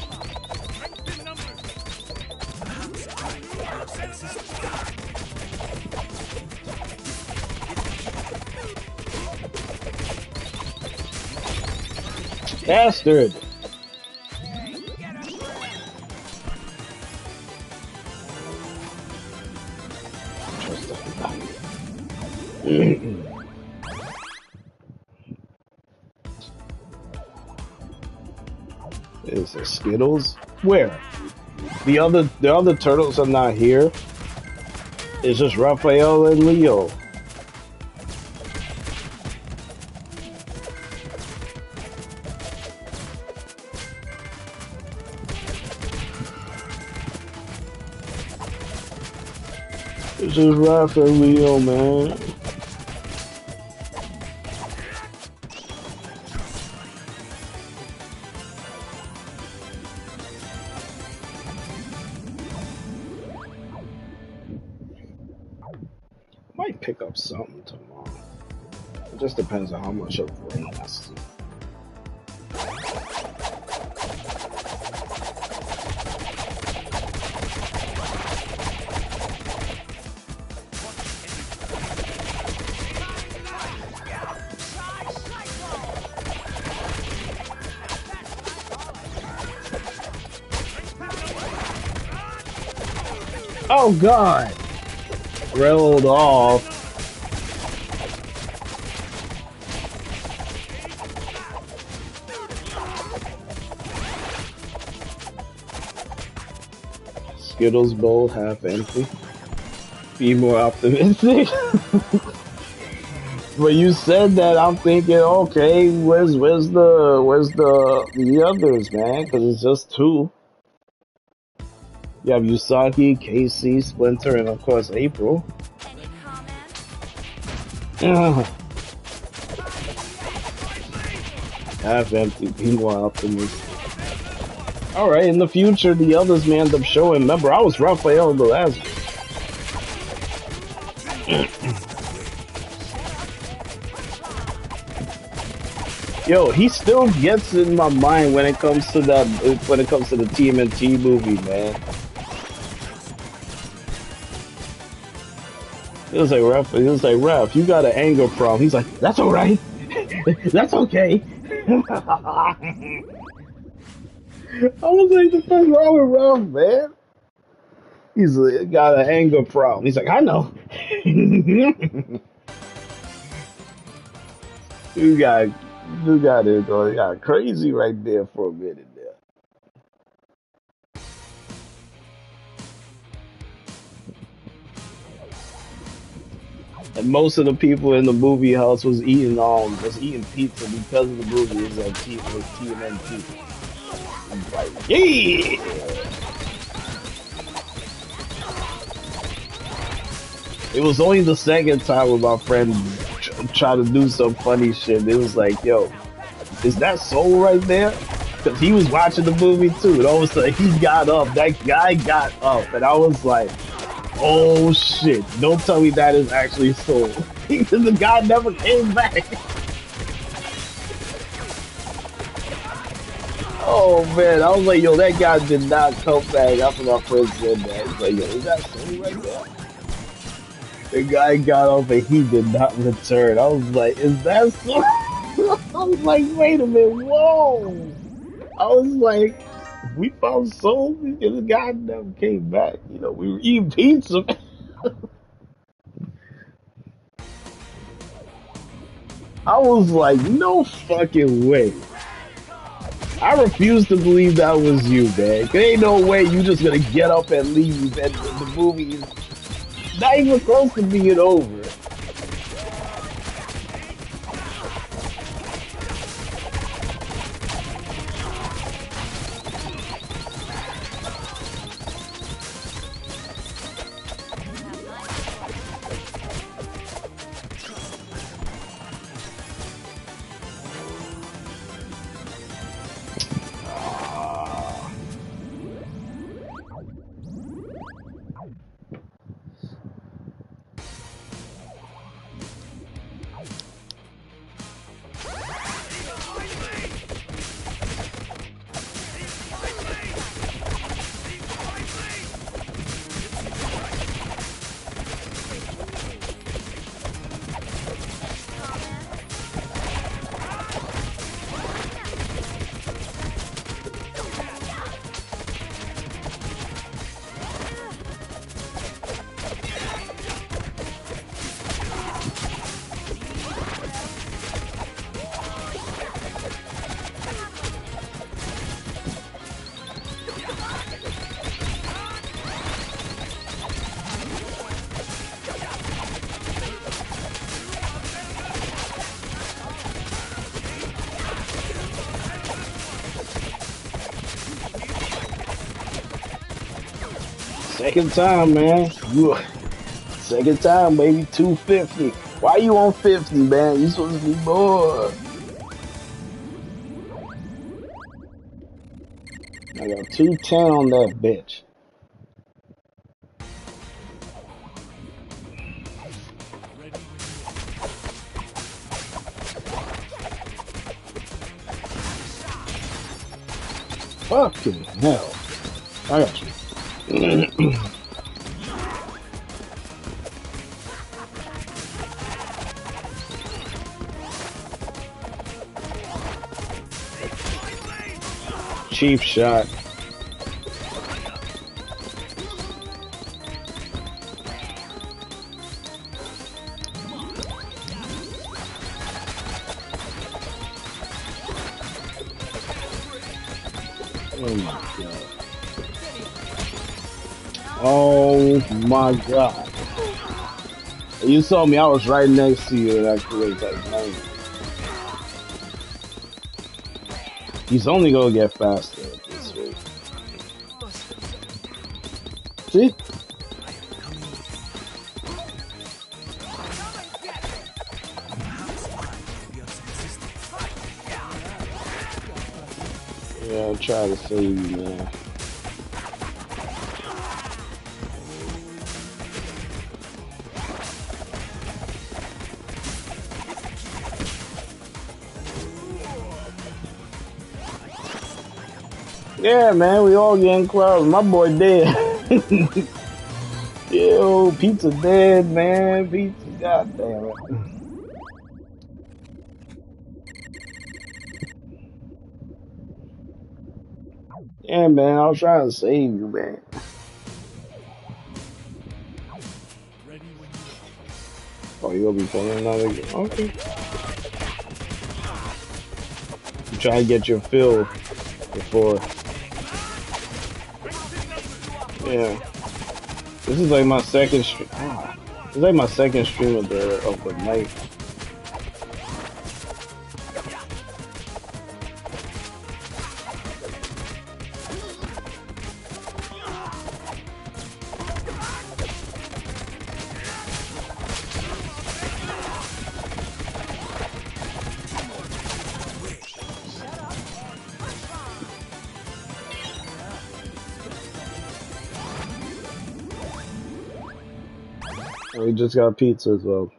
Bastard! Is there Skittles? Where? The other turtles are not here. It's just Raphael and Leo. It's just Raphael and Leo, man. Pick up something tomorrow. It just depends on how much of rain I see. Oh God! Rolled off. Skittles bowl half empty. Be more optimistic. But you said that, I'm thinking, okay, where's the others, man? Because it's just two. You have Usagi, Casey, Splinter, and of course April. Any comments? Half empty, meanwhile optimistic. Alright, in the future, the others may end up showing. Remember, I was Raphael in the last Yo, he still gets in my mind when it comes to that, when it comes to the Tmnt movie, man. It was like, Raph, you got an anger problem. He's like, that's alright. That's okay. I was like, the fuck's wrong with Ralph, man? He's like, got an anger problem. He's like, I know. you got it, though. You got crazy right there for a minute there. And most of the people in the movie house was eating pizza because of the movie. It was like TMNT. I'm like, yeah. It was only the second time with my friend trying to do some funny shit. It was like, yo, is that Soul right there? Because he was watching the movie too, and all of a sudden he got up. That guy got up, and I was like, oh shit! Don't tell me that is actually Soul. Because the guy never came back. Oh man, I was like, yo, that guy did not come back after my friend said that. I was like, yo, is that Soul right there? The guy got up and he did not return. I was like, is that so? I was like, wait a minute, whoa. I was like, we found Soul because the guy never came back. You know, we were eating pizza. I was like, no fucking way. I refuse to believe that was you, man. There ain't no way you just gonna get up and leave and the movie is not even close to being over. Second time, man. Second time, baby. 250. Why you on 50, man? You supposed to be more. I got 210 on that bitch. Fucking hell. I got you. Cheap shot. Oh my god. Oh my god. You saw me, I was right next to you and I created that lane. He's only gonna get faster at this rate. See? Yeah, I'll try to save you, man. Yeah, man, we all getting close. My boy dead. Yo, pizza dead, man. Pizza, goddamn it. Yeah, man, I was trying to save you, man. Oh, you gonna be playing another game? Okay. You try to get your fill before. Yeah. This is like my second stream. It's like my second stream of the night. We just got pizza as well.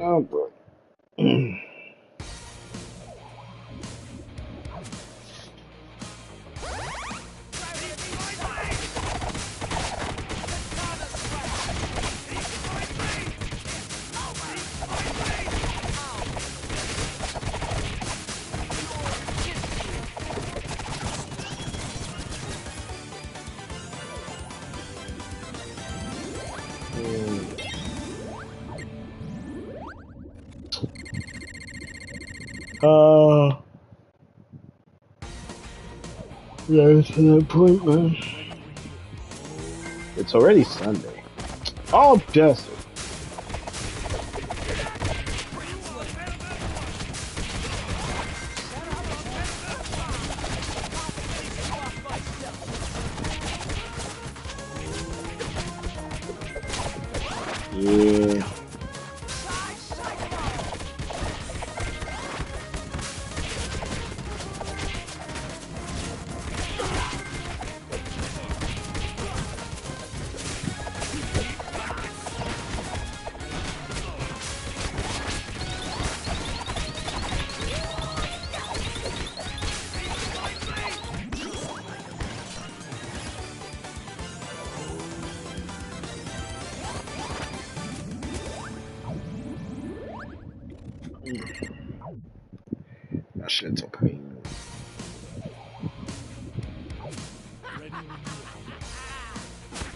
Oh boy. Yeah, it's to that point, man. It's already Sunday. Oh, desert. Yeah. That shit's a pain.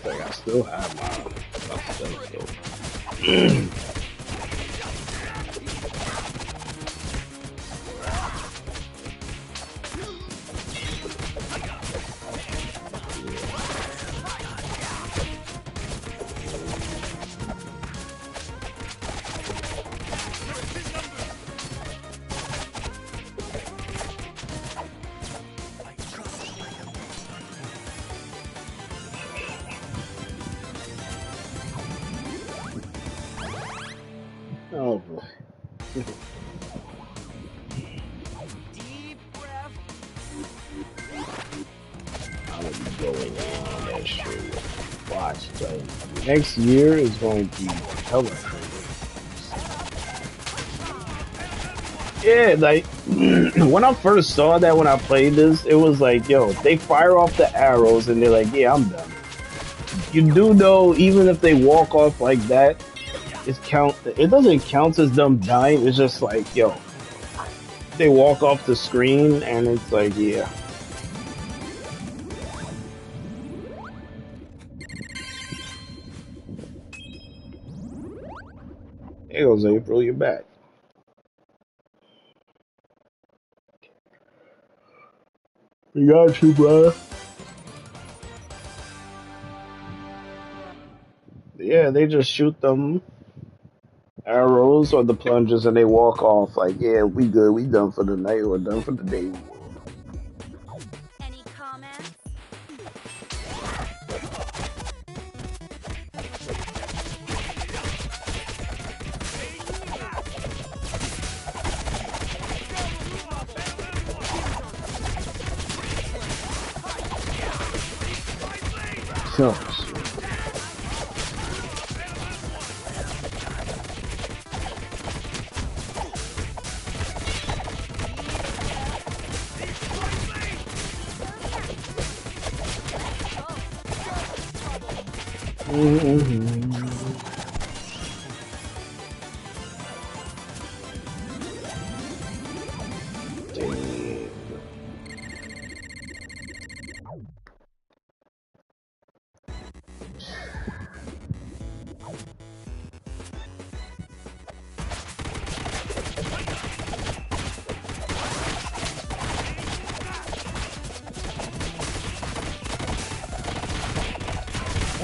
Like I still have my stuff though. Deep breath. I'm gonna be going in on that shit. Watch, like, next year is going to be hella crazy. Yeah, like when I first saw that when I played this, it was like, yo, they fire off the arrows and they're like, yeah, I'm done. You do know, even if they walk off like that, it doesn't count as them dying. It's just like, yo, they walk off the screen and it's like, yeah. There goes April, you're back. We got you, bro. Yeah, they just shoot them arrows or the plungers and they walk off like, yeah, we good, we done for the night or done for the day. Any comments? So,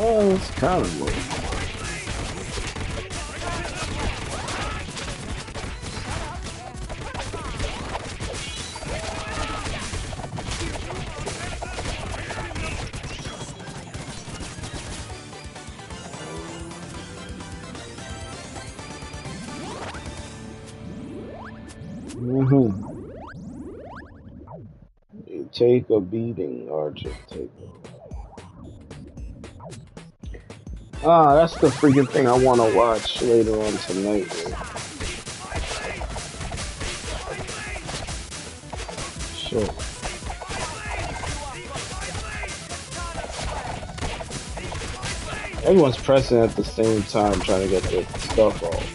oh, it's kind of low. You take a beating or just take a... Ah, that's the freaking thing I want to watch later on tonight. Man. Shit. Everyone's pressing at the same time trying to get their stuff off.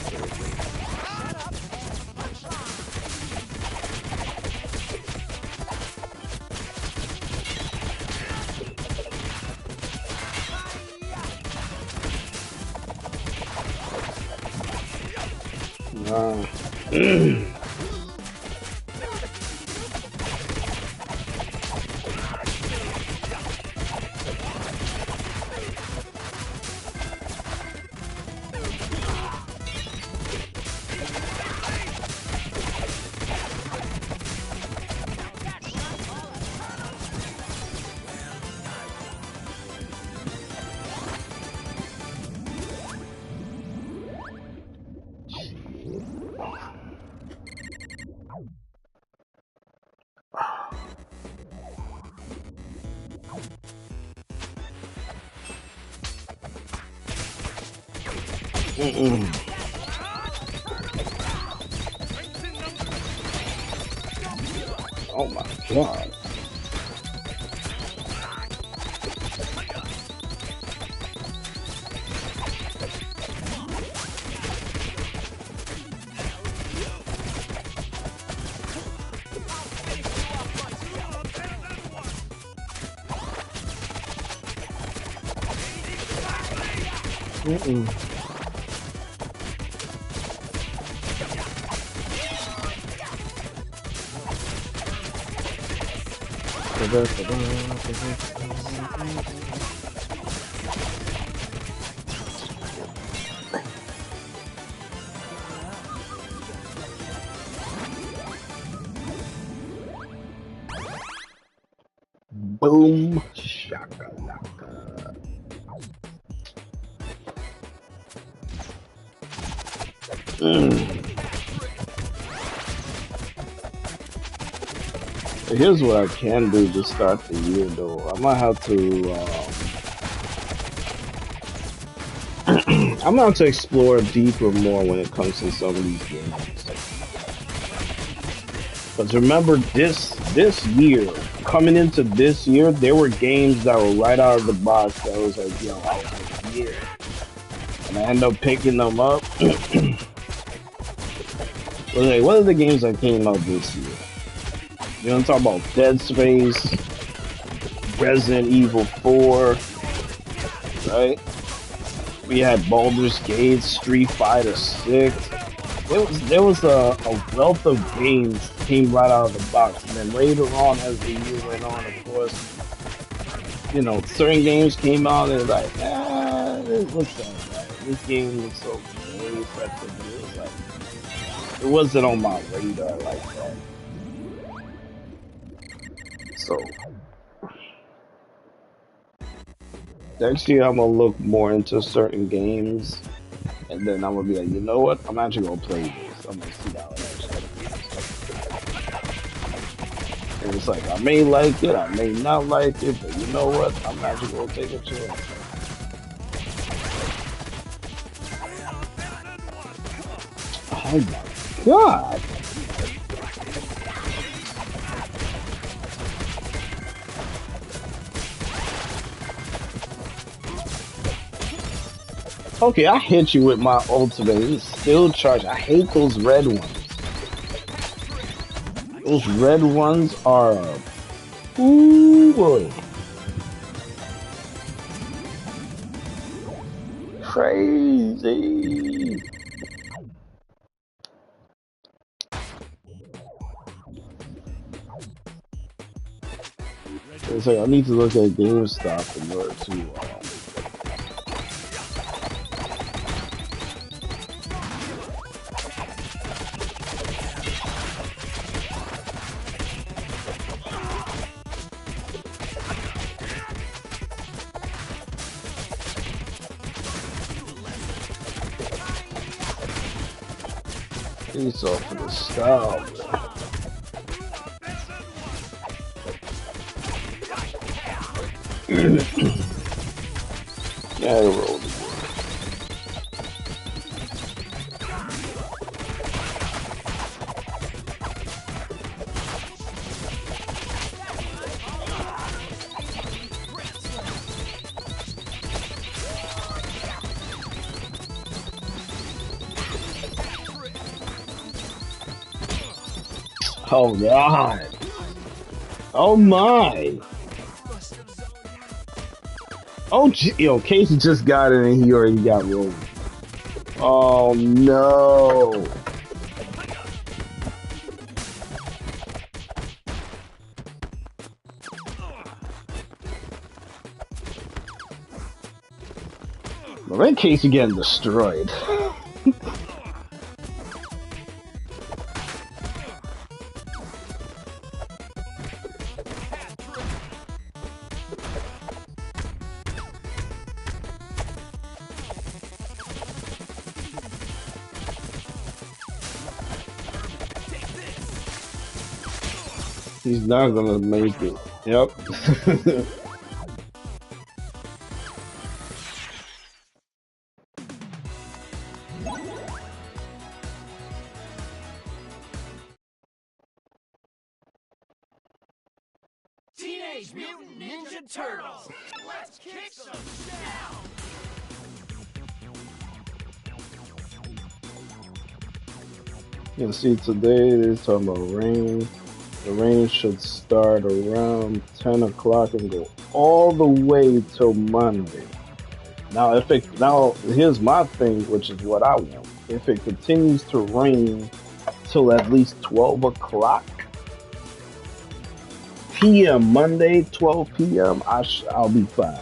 Oh my god. Boom shakalaka. Here's what I can do to start the year, though. I might have to. I'm going to explore deeper more when it comes to some of these games. Because remember, this year, coming into this year, there were games that were right out of the box that was like, yo, I was like, yeah. And I ended up picking them up. But like, what are the games that came out this year? You know what I'm talking about? Dead Space, Resident Evil 4, right? We had Baldur's Gate, Street Fighter 6. There was a wealth of games came right out of the box. And then later on, as the year went on, of course, you know, certain games came out and like, what's that, right? This game looks so very effective. It was like, it wasn't on my radar like that. So next year, I'm gonna look more into certain games, and then I'm gonna be like, you know what? I'm actually gonna play this. I'm gonna see how it actually is. And it's like I may like it, I may not like it, but you know what? I'm actually gonna take a chance. Oh my god! Okay, I hit you with my ultimate. It's still charged. I hate those red ones. Those red ones are... Ooh, boy. Crazy. It's like I need to look at GameStop in order to... He's off for the style. Yeah, I rolled it. Oh god! Oh my! Oh, yo, Casey just got it and he already got rolled. Oh no! Well, that Casey getting destroyed. He's not gonna make it. Yep. Teenage Mutant Ninja Turtles! Let's kick some down! You can see today they're talking about rain. The rain should start around 10 o'clock and go all the way till Monday. Now, here's my thing, which is what I want. If it continues to rain till at least 12 o'clock p.m. Monday, 12 p.m., I'll be fine.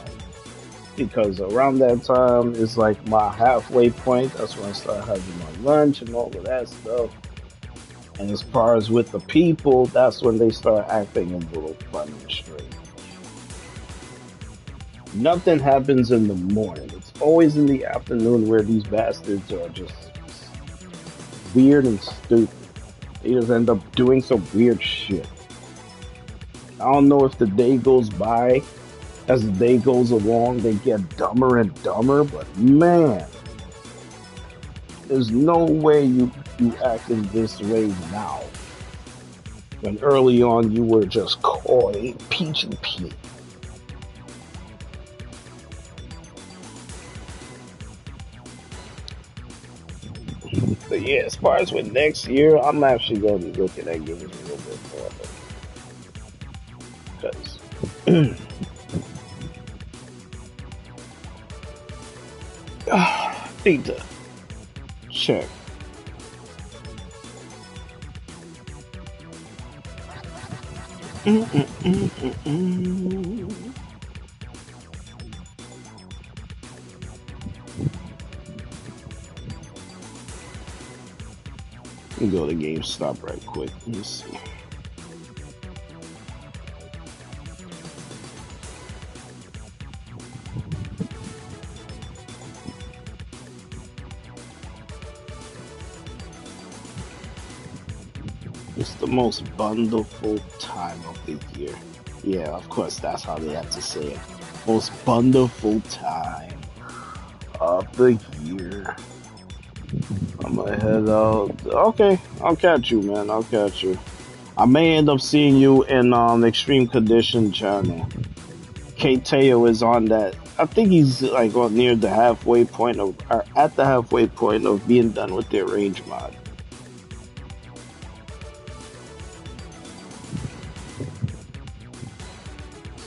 Because around that time is like my halfway point. That's when I start having my lunch and all of that stuff. And as far as with the people, that's when they start acting a little fun and strange. Nothing happens in the morning. It's always in the afternoon where these bastards are just weird and stupid. They just end up doing some weird shit. I don't know if the day goes by, as the day goes along, they get dumber and dumber. But man, there's no way you act in this way now. When early on you were just coy, peachy pea. But yeah, as far as with next year, I'm actually going to be looking at games a little bit more. Because I need to check. Let me go to GameStop right quick. Let me see. It's the most bundleful time of the year. Yeah, of course, that's how they have to say it. Most bundleful time of the year. I'm gonna head out. Okay, I'll catch you, man. I'll catch you. I may end up seeing you in Extreme Condition channel. K-Teo is on that. I think he's like on near the halfway point of, or at the halfway point of being done with their range mod.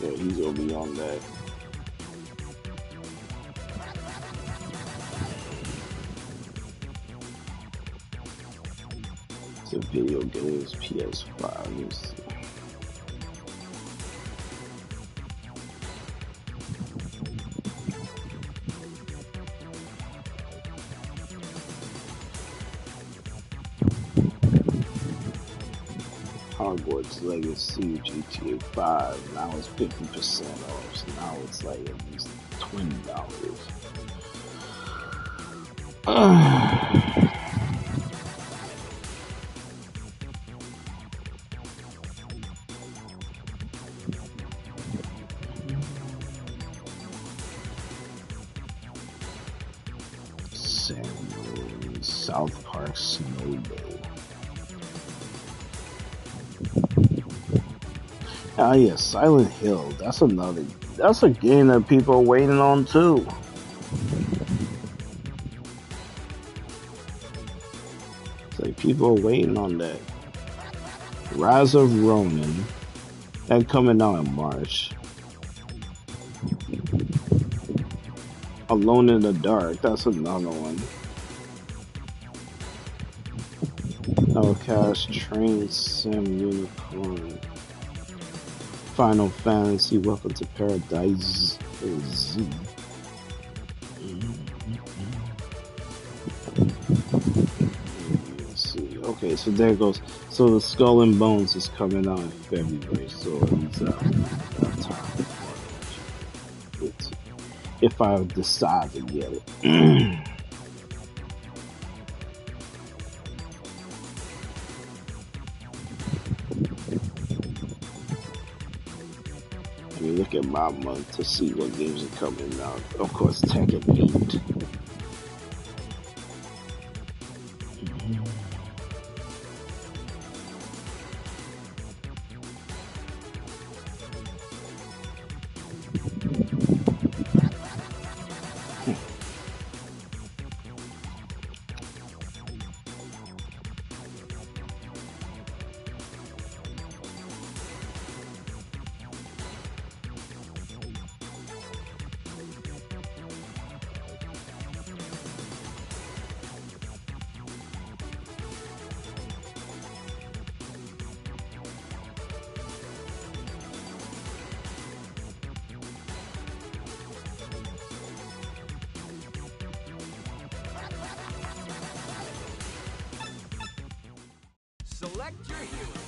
So he's gonna be on that. It's a video games PS5. Let me see. Hogwarts Legacy GTA 5. Now it's 50% off. So now it's like at least $20. South Park Snow Day. Ah, yeah, Silent Hill. That's a game that people are waiting on too. It's like people are waiting on that. Rise of Ronin. That coming out in March. Alone in the Dark. That's another one. Outcast, Train Sim, Unicorn, Final Fantasy, Welcome to Paradise Z. Let's see. Okay, so there goes. So the Skull and Bones is coming out in February, so it's time for it. If I decide to get it. Look at my month to see what games are coming out. Of course, Tekken 8. Select your hero.